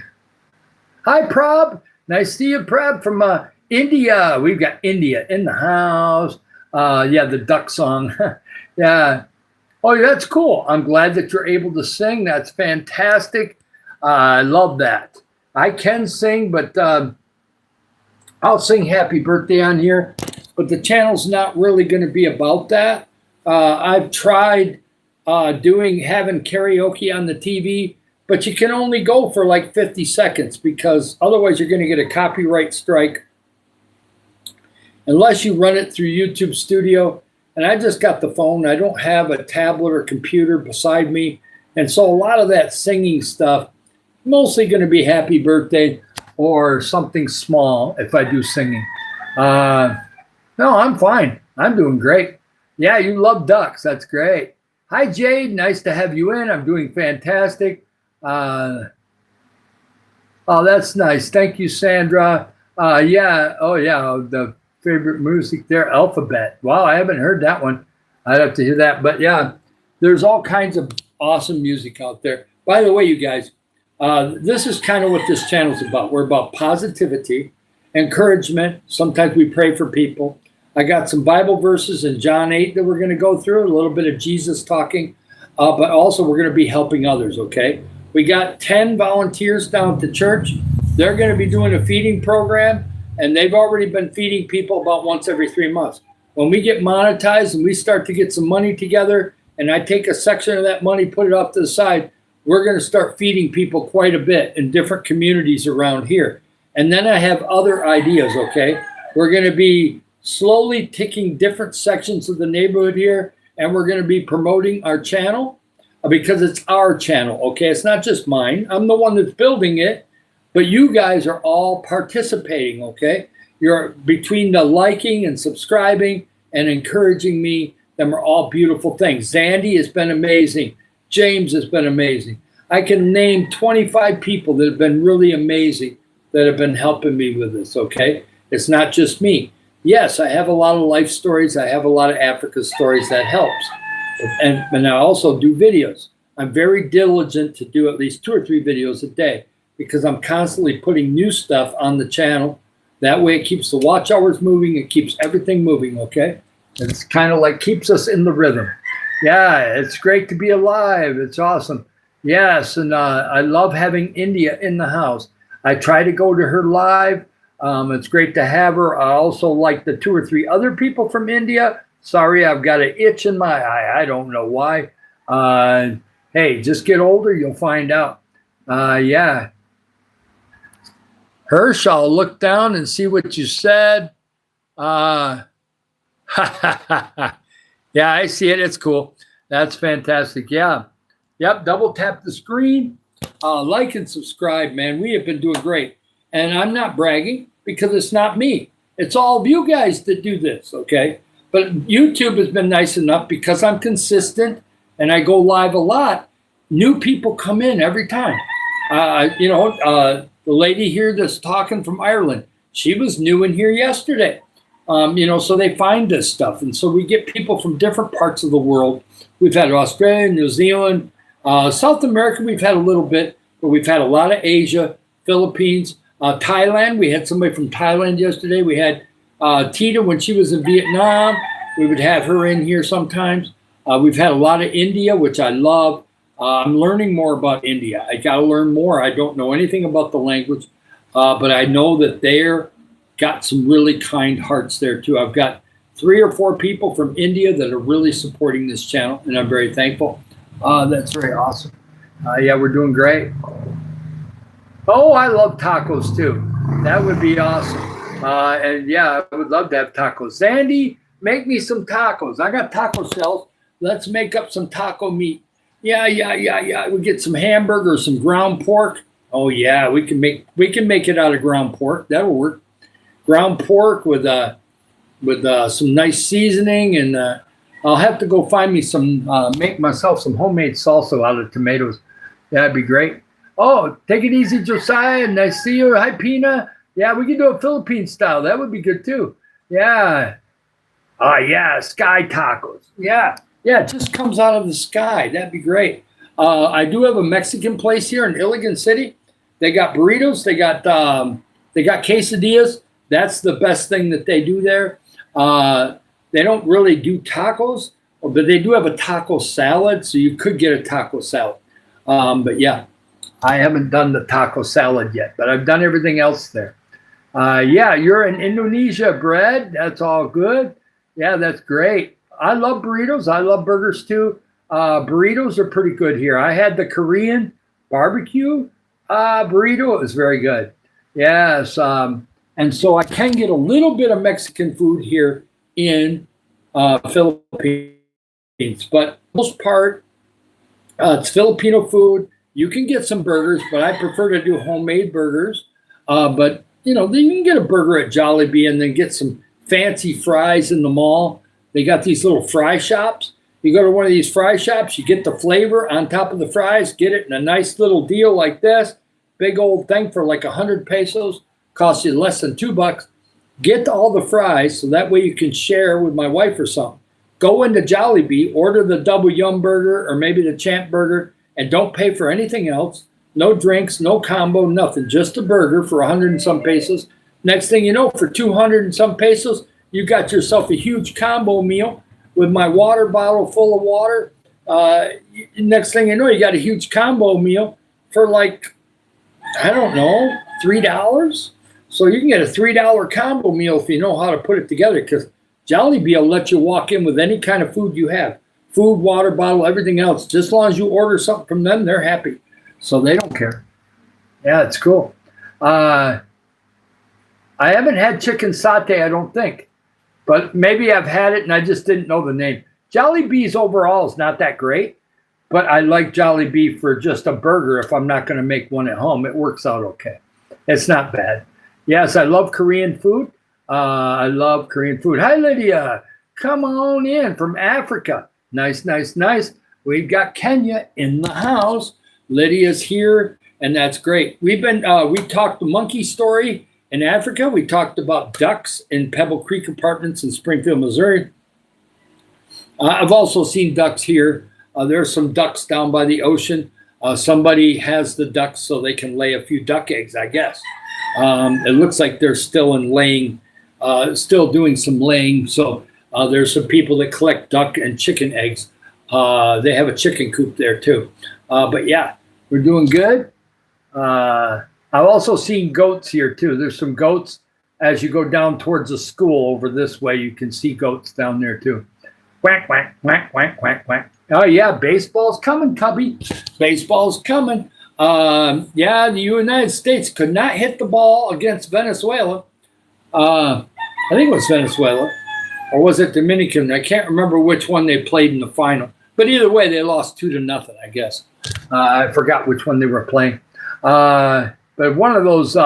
[SPEAKER 1] Prab. Nice to see you, Prab, from India. We've got India in the house. Yeah, the duck song. Yeah. Oh, yeah, that's cool. I'm glad that you're able to sing. That's fantastic. I love that. I can sing, but I'll sing Happy Birthday on here. But the channel's not really going to be about that. I've tried having karaoke on the TV, but you can only go for like 50 seconds because otherwise you're going to get a copyright strike unless you run it through YouTube Studio. And I just got the phone. I don't have a tablet or computer beside me. And so a lot of that singing stuff, mostly going to be happy birthday or something small if I do singing. No, I'm fine. I'm doing great. Yeah, you love ducks. That's great. Hi, Jade. Nice to have you in. I'm doing fantastic. Oh, that's nice. Thank you, Sandra. Yeah. Oh, yeah. The favorite music there, Alphabet. Wow, I haven't heard that one. I'd have to hear that. But yeah, there's all kinds of awesome music out there. By the way, you guys, this is kind of what this channel is about. We're about positivity, encouragement. Sometimes we pray for people. I got some Bible verses in John 8 that we're going to go through, a little bit of Jesus talking, but also we're going to be helping others, okay? We got 10 volunteers down at the church. They're going to be doing a feeding program, and they've already been feeding people about once every 3 months. When we get monetized and we start to get some money together, and I take a section of that money, put it off to the side, we're going to start feeding people quite a bit in different communities around here. And then I have other ideas, okay? We're going to be slowly ticking different sections of the neighborhood here, and we're going to be promoting our channel because it's our channel, okay? It's not just mine. I'm the one that's building it, but you guys are all participating, okay? You're between the liking and subscribing and encouraging me. Them are all beautiful things. Zandy has been amazing. James has been amazing. I can name 25 people that have been really amazing that have been helping me with this, okay? It's not just me. Yes, I have a lot of life stories. I have a lot of Africa stories. That helps. And I also do videos. I'm very diligent to do at least 2 or 3 videos a day because I'm constantly putting new stuff on the channel. That way it keeps the watch hours moving. It keeps everything moving, okay? It's kind of like keeps us in the rhythm. Yeah, it's great to be alive. It's awesome. Yes, and I love having India in the house. I try to go to her live. It's great to have her. I also like the 2 or 3 other people from India. Sorry, I've got an itch in my eye. I don't know why. Hey, just get older, you'll find out. Yeah. Hirsch, I'll look down and see what you said. Yeah, I see it. It's cool. That's fantastic. Yeah. Yep. Double tap the screen. Like and subscribe, man. We have been doing great. And I'm not bragging because it's not me. It's all of you guys that do this, okay? But YouTube has been nice enough because I'm consistent and I go live a lot. New people come in every time. The lady here that's talking from Ireland, she was new in here yesterday. So they find this stuff. And so we get people from different parts of the world. We've had Australia, New Zealand, South America, we've had a little bit, but we've had a lot of Asia, Philippines, Thailand. We had somebody from Thailand yesterday. We had Tita when she was in Vietnam. We would have her in here sometimes. We've had a lot of India, which I love. I'm learning more about India. I got to learn more. I don't know anything about the language, but I know that they're got some really kind hearts there too. I've got 3 or 4 people from India that are really supporting this channel, and I'm very thankful. That's very awesome. Yeah, we're doing great. Oh, I love tacos too. That would be awesome. And yeah, I would love to have tacos. Zandy, make me some tacos. I got taco shells. Let's make up some taco meat. Yeah. We get some hamburger, some ground pork. Oh yeah, we can make it out of ground pork. That'll work. Ground pork with some nice seasoning, and I'll have to go find me some make myself some homemade salsa out of tomatoes. That'd be great. Oh, take it easy, Josiah. Nice to see you. Hi, Pina. Yeah, we can do a Philippine style. That would be good too. Yeah. Yeah, sky tacos. Yeah, it just comes out of the sky. That'd be great. I do have a Mexican place here in Iligan City. They got burritos. They got quesadillas. That's the best thing that they do there. They don't really do tacos, but they do have a taco salad, so you could get a taco salad. But yeah, I haven't done the taco salad yet, but I've done everything else there. Yeah, you're in Indonesia, Brad. That's all good. Yeah, that's great. I love burritos. I love burgers too. Burritos are pretty good here. I had the Korean barbecue burrito. It was very good. Yes. And so I can get a little bit of Mexican food here in Philippines, but most part, it's Filipino food. You can get some burgers, but I prefer to do homemade burgers. But you know, then you can get a burger at Jollibee and then get some fancy fries in the mall. They got these little fry shops. You go to one of these fry shops, you get the flavor on top of the fries, get it in a nice little deal like this, big old thing for like 100 pesos, costs you less than $2. Get all the fries so that way you can share with my wife or something. Go into Jollibee, order the double yum burger or maybe the champ burger, and don't pay for anything else. No drinks, no combo, nothing. Just a burger for 100 and some pesos. Next thing you know, for 200 and some pesos, you got yourself a huge combo meal with my water bottle full of water. Next thing you know, you got a huge combo meal for like, I don't know, $3. So you can get a $3 combo meal if you know how to put it together, because Jollibee will let you walk in with any kind of food you have. Food, water bottle, everything else. Just as long as you order something from them, they're happy. So they don't care. Yeah, it's cool. I haven't had chicken satay, I don't think. But maybe I've had it and I just didn't know the name. Jollibee's overall is not that great, but I like Jollibee for just a burger if I'm not going to make one at home. It works out okay. It's not bad. Yes, I love Korean food. I love Korean food. Hi, Lydia. Come on in from Africa. Nice, nice, nice. We've got Kenya in the house. Lydia's here, and that's great. We talked the monkey story in Africa. We talked about ducks in Pebble Creek Apartments in Springfield, Missouri. I've also seen ducks here. There's some ducks down by the ocean. Somebody has the ducks so they can lay a few duck eggs, I guess. It looks like they're still in laying, still doing some laying. So there's some people that collect duck and chicken eggs. They have a chicken coop there too. But yeah, we're doing good. I've also seen goats here too. There's some goats as you go down towards the school over this way. You can see goats down there too. Quack, quack, quack, quack, quack, quack. Oh yeah, baseball's coming, Cubby. Baseball's coming. Yeah, the United States could not hit the ball against Venezuela. I think it was Venezuela. Or was it Dominican? I can't remember which one they played in the final. But either way, they lost 2-0, I guess. I forgot which one they were playing. But one of those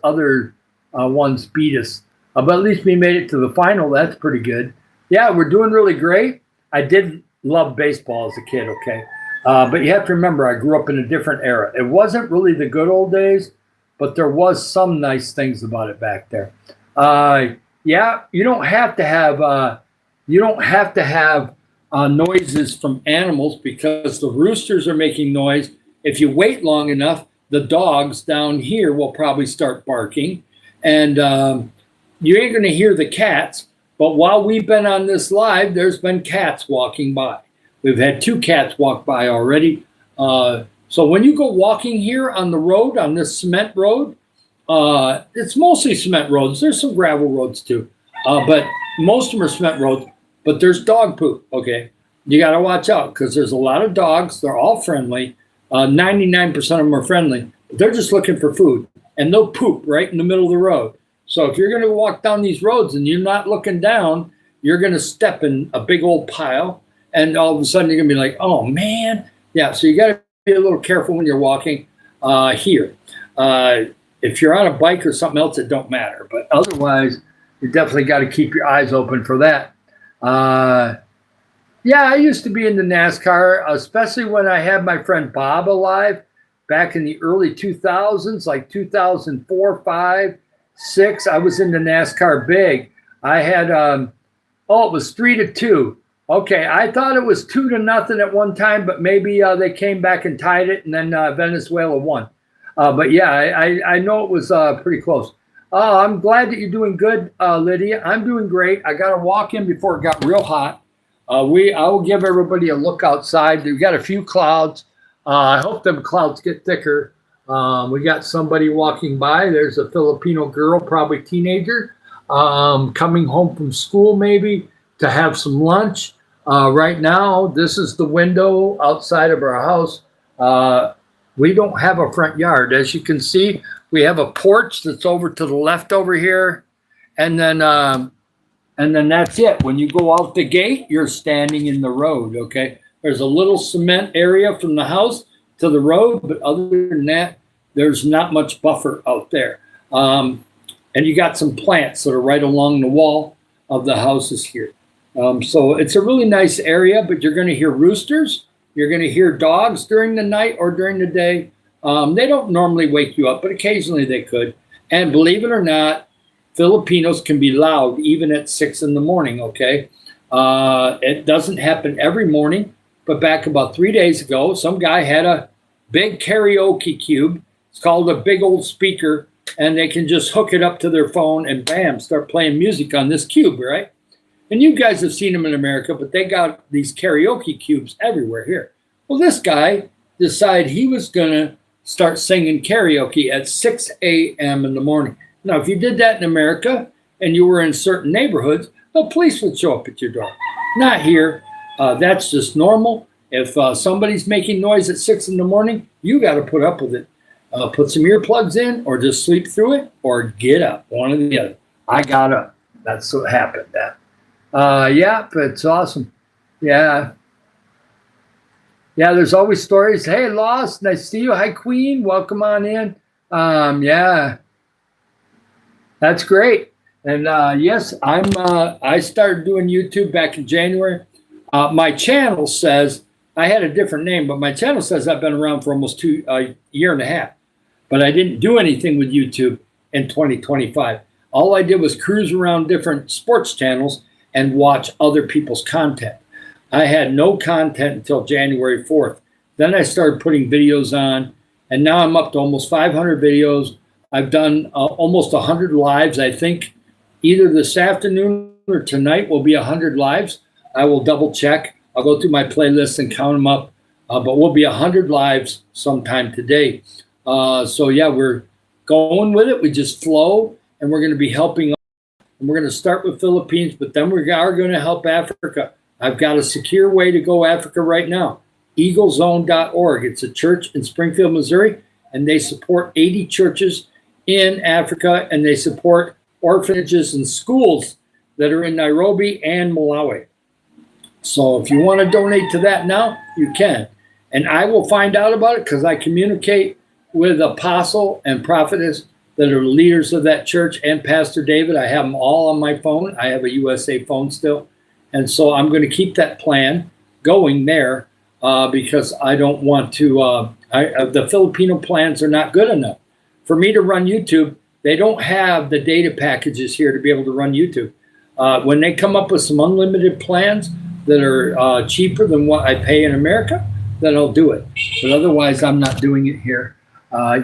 [SPEAKER 1] other ones beat us. But at least we made it to the final. That's pretty good. Yeah, we're doing really great. I did love baseball as a kid, okay? But you have to remember, I grew up in a different era. It wasn't really the good old days, but there was some nice things about it back there. Yeah, you don't have to have noises from animals because the roosters are making noise. If you wait long enough, the dogs down here will probably start barking, and you ain't going to hear the cats. But while we've been on this live, there's been cats walking by. We've had 2 cats walk by already. So when you go walking here on the road, on this cement road, it's mostly cement roads. There's some gravel roads too, but most of them are cement roads. But there's dog poop, okay? You got to watch out because there's a lot of dogs. They're all friendly. 99% of them are friendly. But they're just looking for food, and they'll poop right in the middle of the road. So if you're going to walk down these roads and you're not looking down, you're going to step in a big old pile, and all of a sudden you're going to be like, oh, man. Yeah, so you got to be a little careful when you're walking here. If you're on a bike or something else, it don't matter. But otherwise, you definitely got to keep your eyes open for that. Yeah, I used to be into NASCAR, especially when I had my friend Bob alive back in the early 2000s, like 2004, 5, 6. I was into NASCAR big. I had, it was 3-2. Okay, I thought it was 2-0 at one time, but maybe they came back and tied it, and then Venezuela won. But yeah, I know it was pretty close. I'm glad that you're doing good, Lydia. I'm doing great. I got to walk in before it got real hot. I will give everybody a look outside. We've got a few clouds. I hope them clouds get thicker. We got somebody walking by. There's a Filipino girl, probably teenager, coming home from school maybe to have some lunch. Right now, this is the window outside of our house. We don't have a front yard. As you can see, we have a porch that's over to the left over here. And then that's it. When you go out the gate, you're standing in the road, okay? There's a little cement area from the house to the road, but other than that, there's not much buffer out there. And you got some plants that are right along the wall of the houses here. So it's a really nice area, but you're going to hear roosters. You're going to hear dogs during the night or during the day. They don't normally wake you up, but occasionally they could. And believe it or not, Filipinos can be loud even at 6 in the morning, okay? It doesn't happen every morning, but back about 3 days ago, some guy had a big karaoke cube. It's called a big old speaker, and they can just hook it up to their phone and bam, start playing music on this cube, right? And you guys have seen them in America, but they got these karaoke cubes everywhere here. Well, this guy decided he was going to start singing karaoke at 6 a.m. in the morning. Now, if you did that in America and you were in certain neighborhoods, the police would show up at your door. Not here. That's just normal. If somebody's making noise at 6 in the morning, you got to put up with it. Put some earplugs in or just sleep through it or get up, one or the other. I got up. That's what happened. Yeah, but it's awesome. Yeah. Yeah, there's always stories. Hey, Lost, nice to see you. Hi, Queen. Welcome on in. Yeah. That's great. And yes, I started doing YouTube back in January. My channel says, I had a different name, but my channel says I've been around for almost a year and a half. But I didn't do anything with YouTube in 2025. All I did was cruise around different sports channels and watch other people's content. I had no content until January 4th. Then I started putting videos on, and now I'm up to almost 500 videos. I've done almost 100 lives. I think either this afternoon or tonight will be 100 lives. I will double check. I'll go through my playlist and count them up. But we'll be 100 lives sometime today. So yeah, we're going with it. We just flow, and we're going to be helping. And we're going to start with Philippines, but then we are going to help Africa. I've got a secure way to go Africa right now. EagleZone.org. It's a church in Springfield, Missouri, and they support 80 churches in Africa, and they support orphanages and schools that are in Nairobi and Malawi. So if you want to donate to that now, you can. And I will find out about it because I communicate with apostle and prophetess that are leaders of that church and Pastor David. I have them all on my phone. I have a USA phone still. And so I'm going to keep that plan going there because I don't want to, the Filipino plans are not good enough. For me to run YouTube, they don't have the data packages here to be able to run YouTube. When they come up with some unlimited plans that are cheaper than what I pay in America, then I'll do it. But otherwise, I'm not doing it here.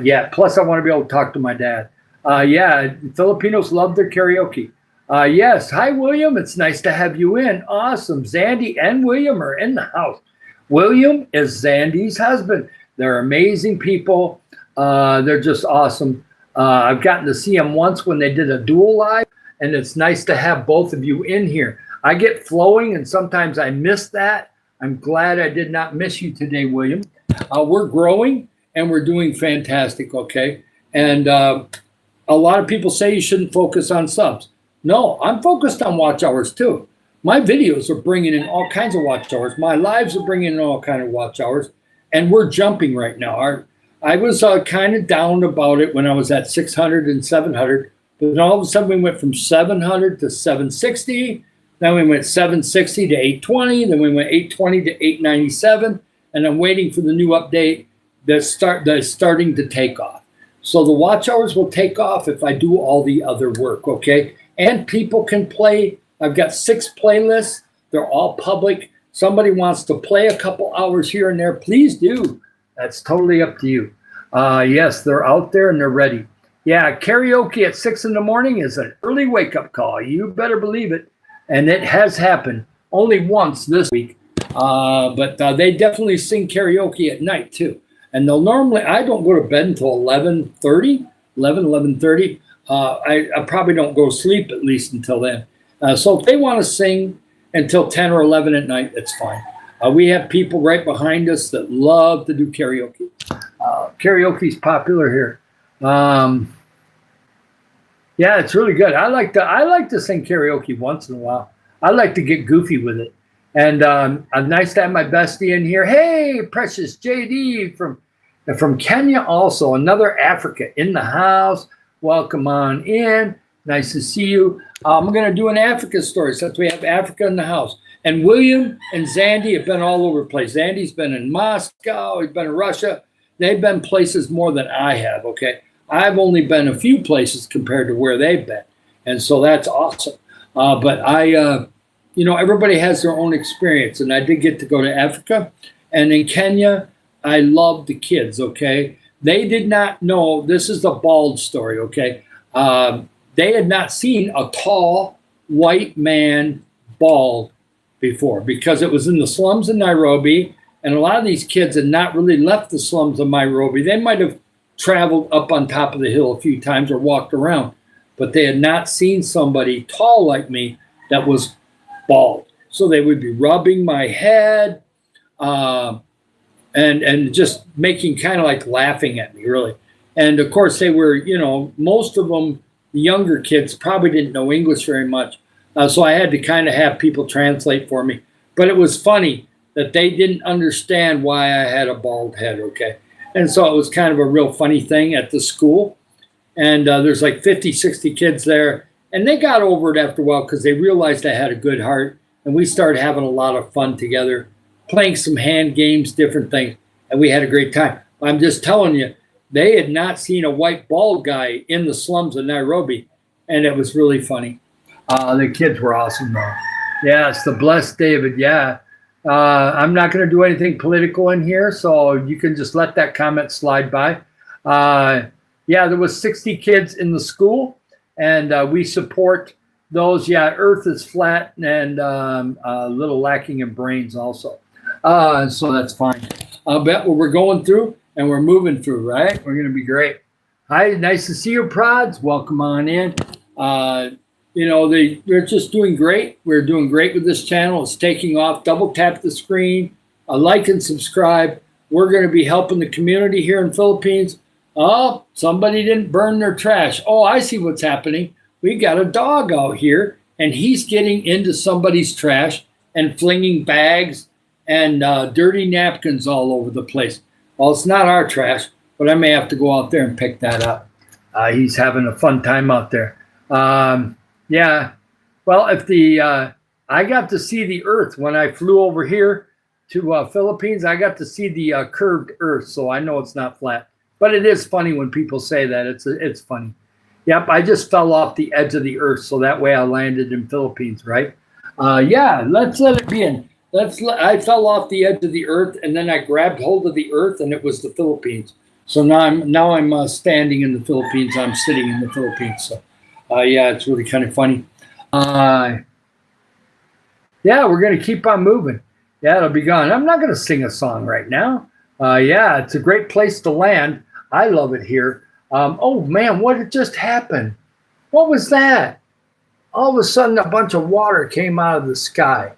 [SPEAKER 1] Yeah, plus I want to be able to talk to my dad. Yeah, Filipinos love their karaoke. Yes, hi, William. It's nice to have you in. Awesome. Zandy and William are in the house. William is Zandy's husband. They're amazing people. They're just awesome. I've gotten to see them once when they did a dual live, and it's nice to have both of you in here. I get flowing, and sometimes I miss that. I'm glad I did not miss you today, William. We're growing, and we're doing fantastic, okay? And a lot of people say you shouldn't focus on subs. No, I'm focused on watch hours too. My videos are bringing in all kinds of watch hours. My lives are bringing in all kinds of watch hours, and we're jumping right now. I was kind of down about it when I was at 600 and 700, but then all of a sudden we went from 700 to 760. Then we went 760 to 820. Then we went 820 to 897, and I'm waiting for the new update that's starting to take off. So the watch hours will take off if I do all the other work, okay? And people can play. I've got 6 playlists. They're all public. Somebody wants to play a couple hours here and there, please do. That's totally up to you. Yes, they're out there and they're ready. Yeah, karaoke at 6 in the morning is an early wake-up call. You better believe it. And it has happened only once this week. But they definitely sing karaoke at night, too. And they'll normally, I don't go to bed until 11:30. I probably don't go to sleep at least until then. So if they want to sing, until 10 or 11 at night. That's fine. We have people right behind us that love to do karaoke. Karaoke's popular here. Yeah, it's really good. I like to sing karaoke once in a while. I like to get goofy with it. And nice to have my bestie in here. Hey, precious JD from Kenya also. Another Africa in the house. Welcome on in. Nice to see you. I'm going to do an Africa story since we have Africa in the house. And William and Zandy have been all over the place. Zandy's been in Moscow. He's been in Russia. They've been places more than I have, okay? I've only been a few places compared to where they've been. And so that's awesome. But everybody has their own experience. And I did get to go to Africa. And in Kenya, I love the kids, okay? They did not know, this is the bald story, okay? They had not seen a tall white man bald before because it was in the slums of Nairobi. And a lot of these kids had not really left the slums of Nairobi. They might have traveled up on top of the hill a few times or walked around, but they had not seen somebody tall like me that was bald. So they would be rubbing my head and just making kind of like laughing at me, really. And of course, they were, most of them, the younger kids, probably didn't know English very much. So I had to kind of have people translate for me. But it was funny that they didn't understand why I had a bald head, okay? And so it was kind of a real funny thing at the school. And there's like 50, 60 kids there. And they got over it after a while because they realized I had a good heart. And we started having a lot of fun together, playing some hand games, different things. And we had a great time. I'm just telling you, they had not seen a white bald guy in the slums of Nairobi. And it was really funny. The kids were awesome, though. Yes, the blessed David, yeah. I'm not going to do anything political in here, so you can just let that comment slide by. Yeah, there was 60 kids in the school, and we support those. Yeah, Earth is flat and a little lacking in brains also. So that's fine. I'll bet what we're going through and we're moving through, right? We're going to be great. Hi, nice to see you, Prods. Welcome on in. They're just doing great. We're doing great with this channel. It's taking off. Double tap the screen, like and subscribe. We're going to be helping the community here in Philippines. Oh, somebody didn't burn their trash. Oh, I see what's happening. We got a dog out here, and he's getting into somebody's trash and flinging bags and dirty napkins all over the place. Well, it's not our trash, but I may have to go out there and pick that up. He's having a fun time out there. Yeah, well, I got to see the Earth when I flew over here to Philippines. I got to see the curved Earth, so I know it's not flat. But it is funny when people say that. It's funny. Yep, I just fell off the edge of the Earth, so that way I landed in Philippines, right? Yeah, let's let it be in. I fell off the edge of the Earth, and then I grabbed hold of the Earth, and it was the Philippines. So now I'm standing in the Philippines. I'm sitting in the Philippines. So. Yeah, it's really kind of funny. Yeah, we're going to keep on moving. Yeah, it'll be gone. I'm not going to sing a song right now. Yeah, it's a great place to land. I love it here. Oh, man, what had just happened? What was that? All of a sudden, a bunch of water came out of the sky.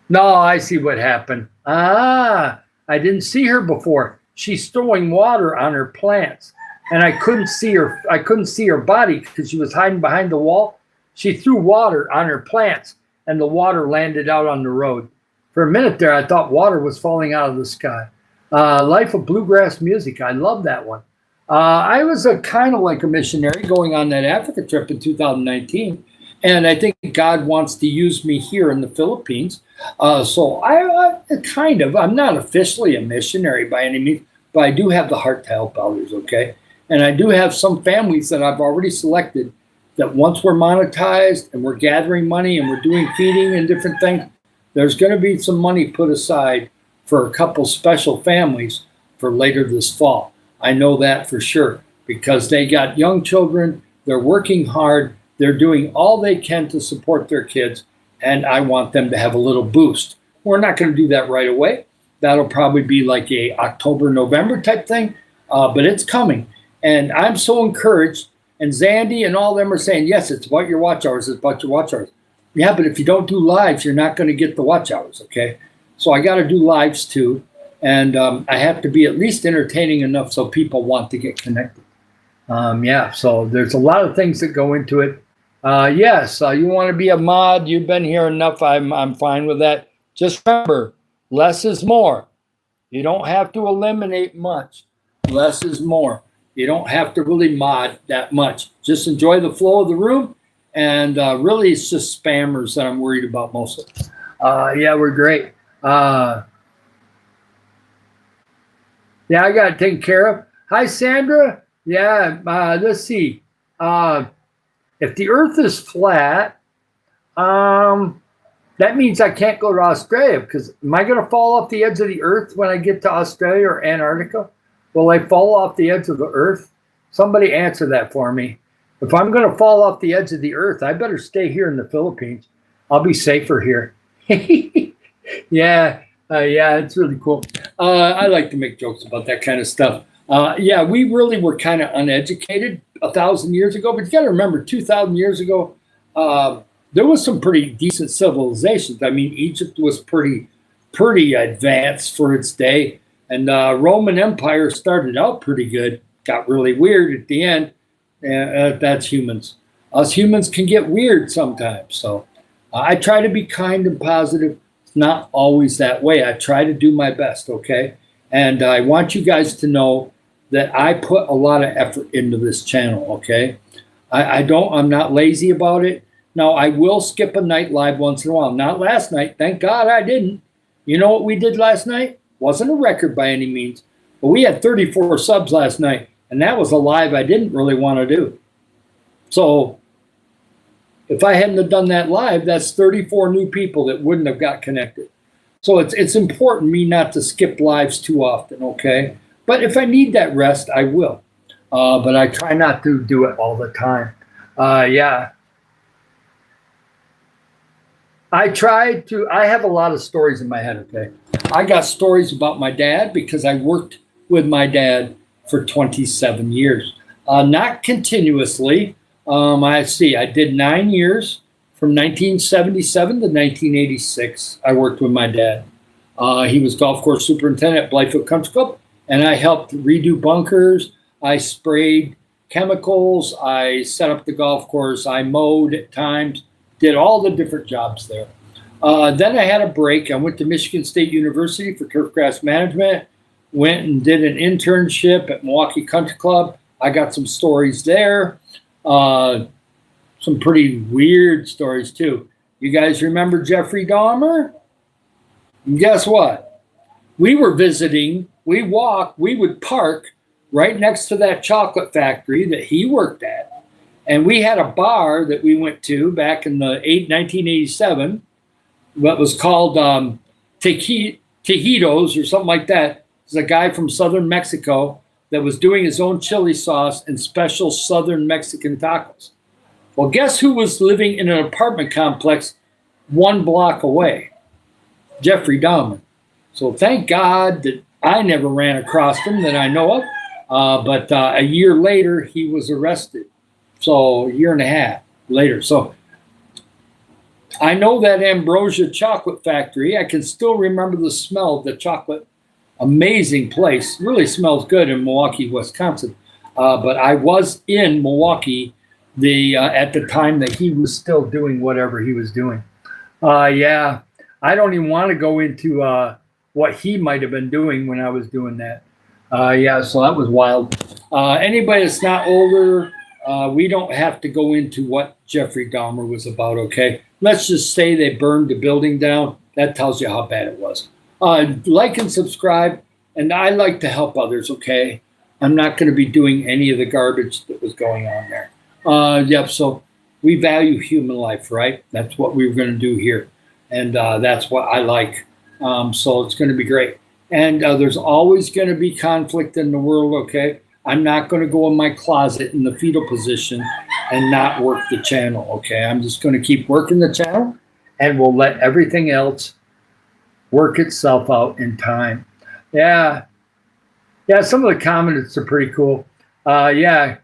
[SPEAKER 1] No, I see what happened. I didn't see her before. She's throwing water on her plants. And I couldn't see her. I couldn't see her body because she was hiding behind the wall. She threw water on her plants, and the water landed out on the road. For a minute there, I thought water was falling out of the sky. Life of Bluegrass Music. I love that one. I was kind of like a missionary going on that Africa trip in 2019, and I think God wants to use me here in the Philippines. So I'm not officially a missionary by any means, but I do have the heart to help others. Okay. And I do have some families that I've already selected that once we're monetized and we're gathering money and we're doing feeding and different things, there's going to be some money put aside for a couple special families for later this fall. I know that for sure because they got young children. They're working hard. They're doing all they can to support their kids. And I want them to have a little boost. We're not going to do that right away. That'll probably be like a October, November type thing, but it's coming. And I'm so encouraged. And Zandy and all of them are saying, yes, it's about your watch hours. It's about your watch hours. Yeah, but if you don't do lives, you're not going to get the watch hours, okay? So I got to do lives too. And I have to be at least entertaining enough so people want to get connected. Yeah, so there's a lot of things that go into it. Yes, you want to be a mod. You've been here enough. I'm fine with that. Just remember, less is more. You don't have to eliminate much. Less is more. You don't have to really mod that much. Just enjoy the flow of the room. And really, it's just spammers that I'm worried about mostly. Yeah, we're great. Yeah, I got to take care of. Hi, Sandra. Yeah, let's see. If the Earth is flat, that means I can't go to Australia because am I going to fall off the edge of the Earth when I get to Australia or Antarctica? Will I fall off the edge of the Earth? Somebody answer that for me. If I'm going to fall off the edge of the Earth, I better stay here in the Philippines. I'll be safer here. Yeah, yeah, it's really cool. I like to make jokes about that kind of stuff. Yeah, we really were kind of uneducated 1,000 years ago, but you got to remember, 2,000 years ago, there was some pretty decent civilizations. I mean, Egypt was pretty advanced for its day, and Roman Empire started out pretty good, got really weird at the end. That's humans. Us humans can get weird sometimes. So I try to be kind and positive. It's not always that way. I try to do my best, okay? And I want you guys to know that I put a lot of effort into this channel, okay? I'm not lazy about it. Now, I will skip a night live once in a while. Not last night. Thank God I didn't. You know what we did last night? Wasn't a record by any means, but we had 34 subs last night, and that was a live I didn't really want to do. So if I hadn't have done that live, that's 34 new people that wouldn't have got connected. So it's important me not to skip lives too often, okay? But if I need that rest, I will. But I try not to do it all the time. Yeah. I have a lot of stories in my head, okay? I got stories about my dad because I worked with my dad for 27 years. Not continuously. I did 9 years from 1977 to 1986. I worked with my dad. He was golf course superintendent at Blythefoot Country Club, and I helped redo bunkers. I sprayed chemicals. I set up the golf course. I mowed at times, did all the different jobs there. Then I had a break. I went to Michigan State University for turfgrass management, went and did an internship at Milwaukee Country Club. I got some stories there. Some pretty weird stories too. You guys remember Jeffrey Dahmer? And guess what? We were visiting, we would park right next to that chocolate factory that he worked at. And we had a bar that we went to back in the 1987, what was called Tejidos or something like that. It was a guy from southern Mexico that was doing his own chili sauce and special southern Mexican tacos. Well, guess who was living in an apartment complex 1 block away? Jeffrey Dahmer. So thank God that I never ran across him that I know of. But a year later, he was arrested. So a year and a half later. So I know that Ambrosia Chocolate Factory. I can still remember the smell of the chocolate. Amazing place. Really smells good in Milwaukee, Wisconsin. But I was in Milwaukee at the time that he was still doing whatever he was doing. Yeah, I don't even want to go into what he might have been doing when I was doing that. Yeah, so that was wild. Anybody that's not older, we don't have to go into what Jeffrey Dahmer was about, okay? Let's just say they burned the building down. That tells you how bad it was. Like and subscribe, and I like to help others, okay? I'm not going to be doing any of the garbage that was going on there. Yep, so we value human life, right? That's what we're going to do here. And that's what I like. So it's going to be great. And there's always going to be conflict in the world, okay? I'm not going to go in my closet in the fetal position and not work the channel, okay? I'm just going to keep working the channel, and we'll let everything else work itself out in time. Yeah. Yeah, some of the comments are pretty cool. Yeah.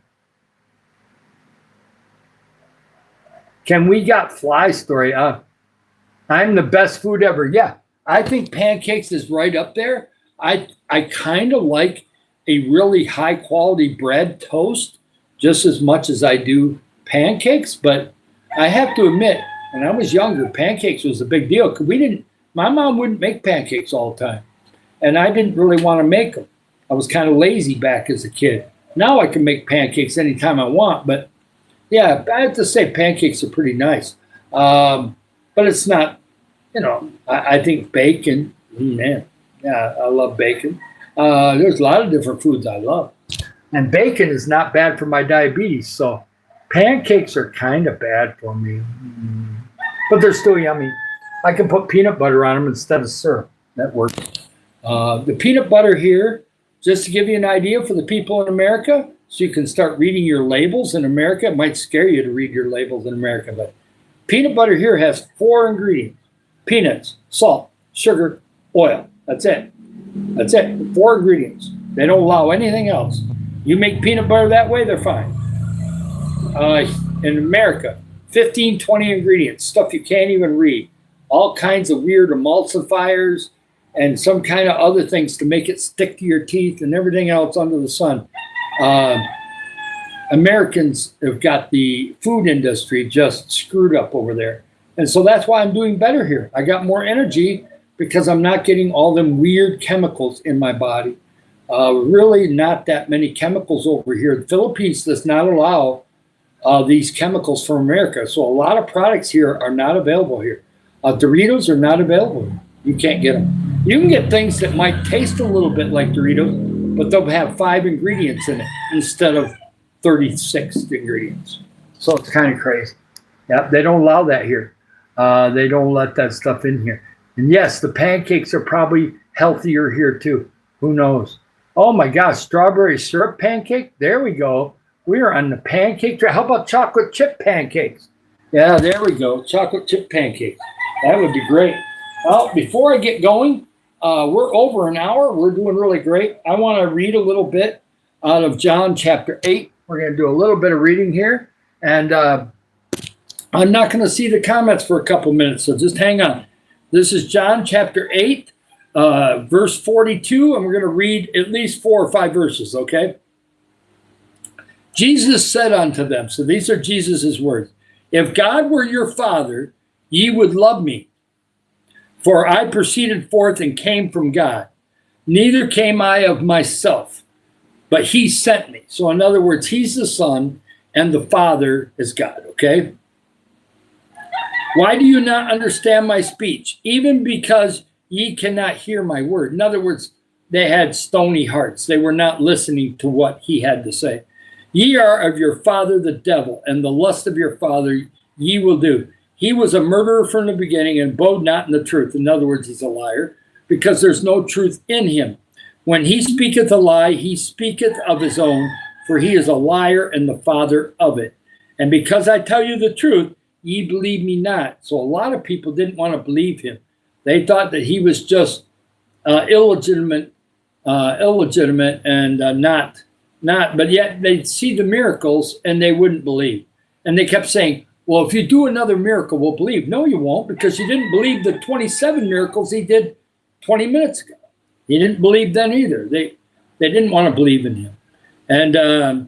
[SPEAKER 1] Can we got fly story? I'm the best food ever. Yeah, I think pancakes is right up there. I kind of like a really high quality bread toast just as much as I do pancakes. But I have to admit, when I was younger, pancakes was a big deal because my mom wouldn't make pancakes all the time. And I didn't really want to make them. I was kind of lazy back as a kid. Now I can make pancakes anytime I want. But yeah, I have to say pancakes are pretty nice. But it's not, I think bacon, man, yeah, I love bacon. There's a lot of different foods I love. And bacon is not bad for my diabetes. So pancakes are kind of bad for me. But they're still yummy. I can put peanut butter on them instead of syrup. That works. The peanut butter here, just to give you an idea for the people in America, so you can start reading your labels in America. It might scare you to read your labels in America, but peanut butter here has 4 ingredients: peanuts, salt, sugar, oil. That's it. That's it. 4 ingredients. They don't allow anything else. You make peanut butter that way, they're fine. In America, 15, 20 ingredients, stuff you can't even read. All kinds of weird emulsifiers and some kind of other things to make it stick to your teeth and everything else under the sun. Americans have got the food industry just screwed up over there. And so that's why I'm doing better here. I got more energy because I'm not getting all them weird chemicals in my body. Really not that many chemicals over here. The Philippines does not allow these chemicals from America. So a lot of products here are not available here. Doritos are not available. You can't get them. You can get things that might taste a little bit like Doritos, but they'll have 5 ingredients in it instead of 36 ingredients. So it's kind of crazy. Yeah, they don't allow that here. They don't let that stuff in here. And yes, the pancakes are probably healthier here too. Who knows? Oh my gosh, strawberry syrup pancake. There we go. We are on the pancake track. How about chocolate chip pancakes? Yeah, there we go. Chocolate chip pancakes. That would be great. Well, before I get going, we're over an hour. We're doing really great. I want to read a little bit out of John chapter 8. We're going to do a little bit of reading here. And I'm not going to see the comments for a couple minutes, so just hang on. This is John chapter 8, verse 42, and we're going to read at least 4 or 5 verses, okay? Jesus said unto them, so these are Jesus's words, if God were your Father, ye would love me, for I proceeded forth and came from God. Neither came I of myself, but he sent me. So in other words, he's the Son, and the Father is God, okay? Why do you not understand my speech? Even because ye cannot hear my word. In other words, they had stony hearts. They were not listening to what he had to say. Ye are of your father the devil, and the lust of your father ye will do. He was a murderer from the beginning and abode not in the truth. In other words, he's a liar, because there's no truth in him. When he speaketh a lie, he speaketh of his own, for he is a liar and the father of it. And because I tell you the truth, ye believe me not. So a lot of people didn't want to believe him. They thought that he was just illegitimate and not. But yet they'd see the miracles and they wouldn't believe. And they kept saying, well, if you do another miracle, we'll believe. No, you won't, because you didn't believe the 27 miracles he did 20 minutes ago. You didn't believe then either. They didn't want to believe in him. And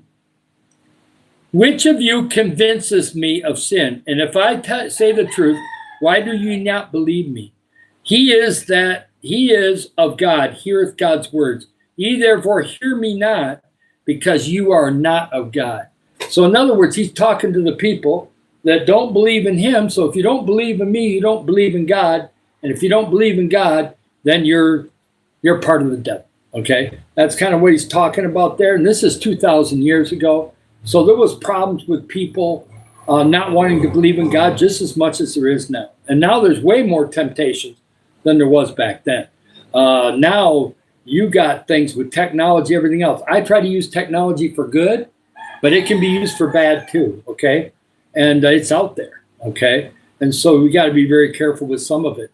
[SPEAKER 1] which of you convinces me of sin? And if I say the truth, why do you not believe me? He is of God, heareth God's words. Ye therefore hear me not, because you are not of God. So in other words, he's talking to the people that don't believe in him. So if you don't believe in me, you don't believe in God. And if you don't believe in God, then you're part of the devil. Okay? That's kind of what he's talking about there. And this is 2,000 years ago. So there was problems with people not wanting to believe in God just as much as there is now. And now there's way more temptations than there was back then. Now you got things with technology, everything else. I try to use technology for good, but it can be used for bad too, okay? And it's out there, okay? And so we got to be very careful with some of it.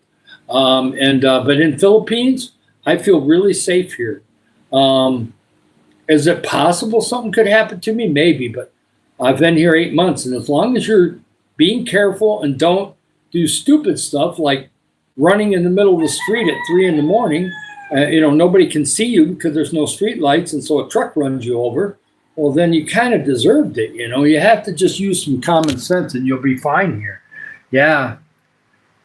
[SPEAKER 1] But in Philippines, I feel really safe here. Is it possible something could happen to me? Maybe, but I've been here 8 months, and as long as you're being careful and don't do stupid stuff like running in the middle of the street at 3 in the morning. Nobody can see you because there's no street lights, and so a truck runs you over. Well, then you kind of deserved it. You have to just use some common sense and you'll be fine here. Yeah.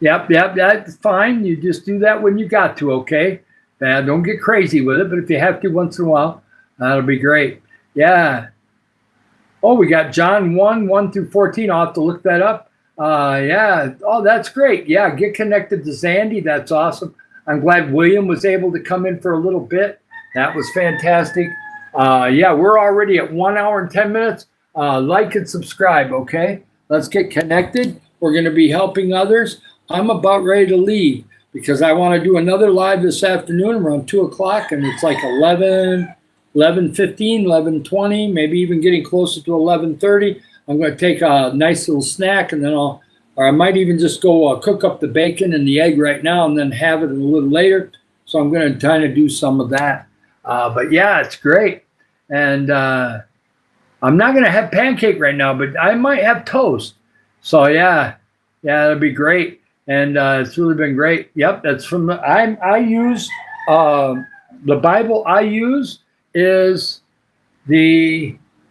[SPEAKER 1] Yep, that's fine. You just do that when you got to, okay? Don't get crazy with it, but if you have to once in a while, that'll be great. Yeah. Oh, we got John 1 through 14. I'll have to look that up. Yeah. Oh, that's great. Yeah, get connected to Zandy. That's awesome. I'm glad William was able to come in for a little bit. That was fantastic. Yeah, we're already at 1 hour and 10 minutes. Like and subscribe, okay? Let's get connected. We're going to be helping others. I'm about ready to leave because I want to do another live this afternoon around 2 o'clock, and it's like 11:15, 11:20, maybe even getting closer to 11:30. I'm going to take a nice little snack, and then or I might even just go cook up the bacon and the egg right now and then have it a little later. So I'm going to kind of do some of that. But yeah, it's great. And I'm not going to have pancake right now, but I might have toast. So yeah, that'd be great. And it's really been great. Yep, that's from I use the Bible I use is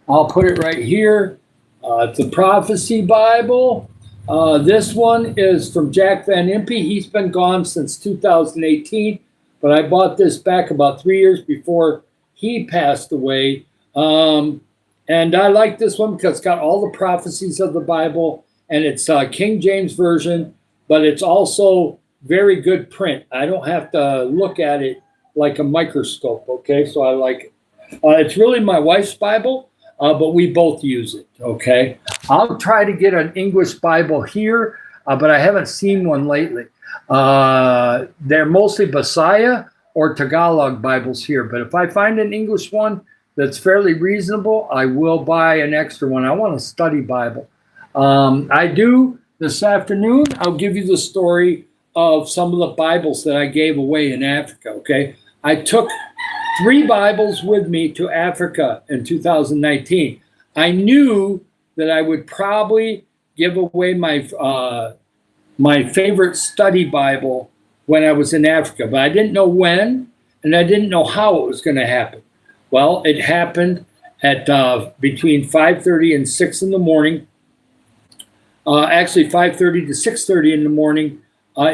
[SPEAKER 1] I'll put it right here. It's the Prophecy Bible. This one is from Jack Van Impe. He's been gone since 2018, but I bought this back about 3 years before he passed away. And I like this one because it's got all the prophecies of the Bible, and it's King James Version, but it's also very good print. I don't have to look at it like a microscope, okay? So I like it. It's really my wife's Bible, but we both use it, okay? I'll try to get an English Bible here, but I haven't seen one lately. They're mostly Bisaya or Tagalog Bibles here, but if I find an English one that's fairly reasonable, I will buy an extra one. I want a study Bible. I do this afternoon. I'll give you the story of some of the Bibles that I gave away in Africa, okay? I took 3 Bibles with me to Africa in 2019. I knew that I would probably give away my favorite study Bible when I was in Africa, but I didn't know when, and I didn't know how it was going to happen. Well, it happened at between 5:30 and 6 in the morning. Actually, 5:30 to 6:30 in the morning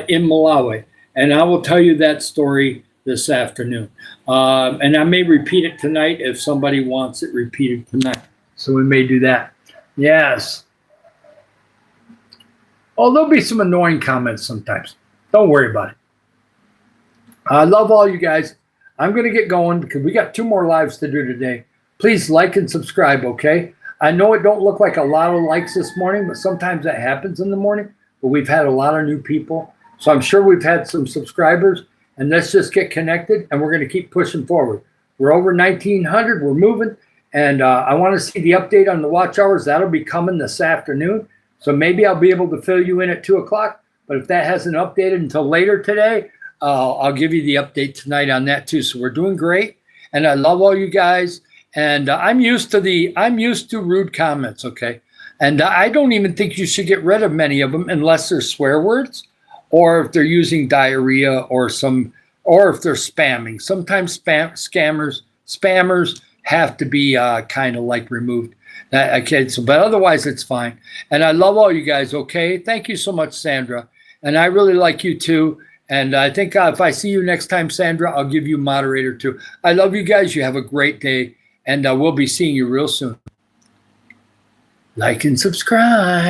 [SPEAKER 1] in Malawi. And I will tell you that story this afternoon. And I may repeat it tonight if somebody wants it repeated tonight. So we may do that. Yes. Oh, there'll be some annoying comments sometimes. Don't worry about it. I love all you guys. I'm going to get going because we got 2 more lives to do today. Please like and subscribe, okay? I know it don't look like a lot of likes this morning, but sometimes that happens in the morning. But we've had a lot of new people. So I'm sure we've had some subscribers. And let's just get connected, and we're going to keep pushing forward. We're over 1,900. We're moving. And I want to see the update on the watch hours. That'll be coming this afternoon. So maybe I'll be able to fill you in at 2 o'clock. But if that hasn't updated until later today, I'll give you the update tonight on that too. So we're doing great. And I love all you guys. And I'm used to rude comments, okay? And I don't even think you should get rid of many of them unless they're swear words or if they're using diarrhea or if they're spamming. Sometimes spammers have to be kind of like removed. Okay, so but otherwise it's fine. And I love all you guys, okay? Thank you so much, Sandra. And I really like you too. And I think if I see you next time, Sandra, I'll give you moderator too. I love you guys. You have a great day. And we'll be seeing you real soon. Like and subscribe.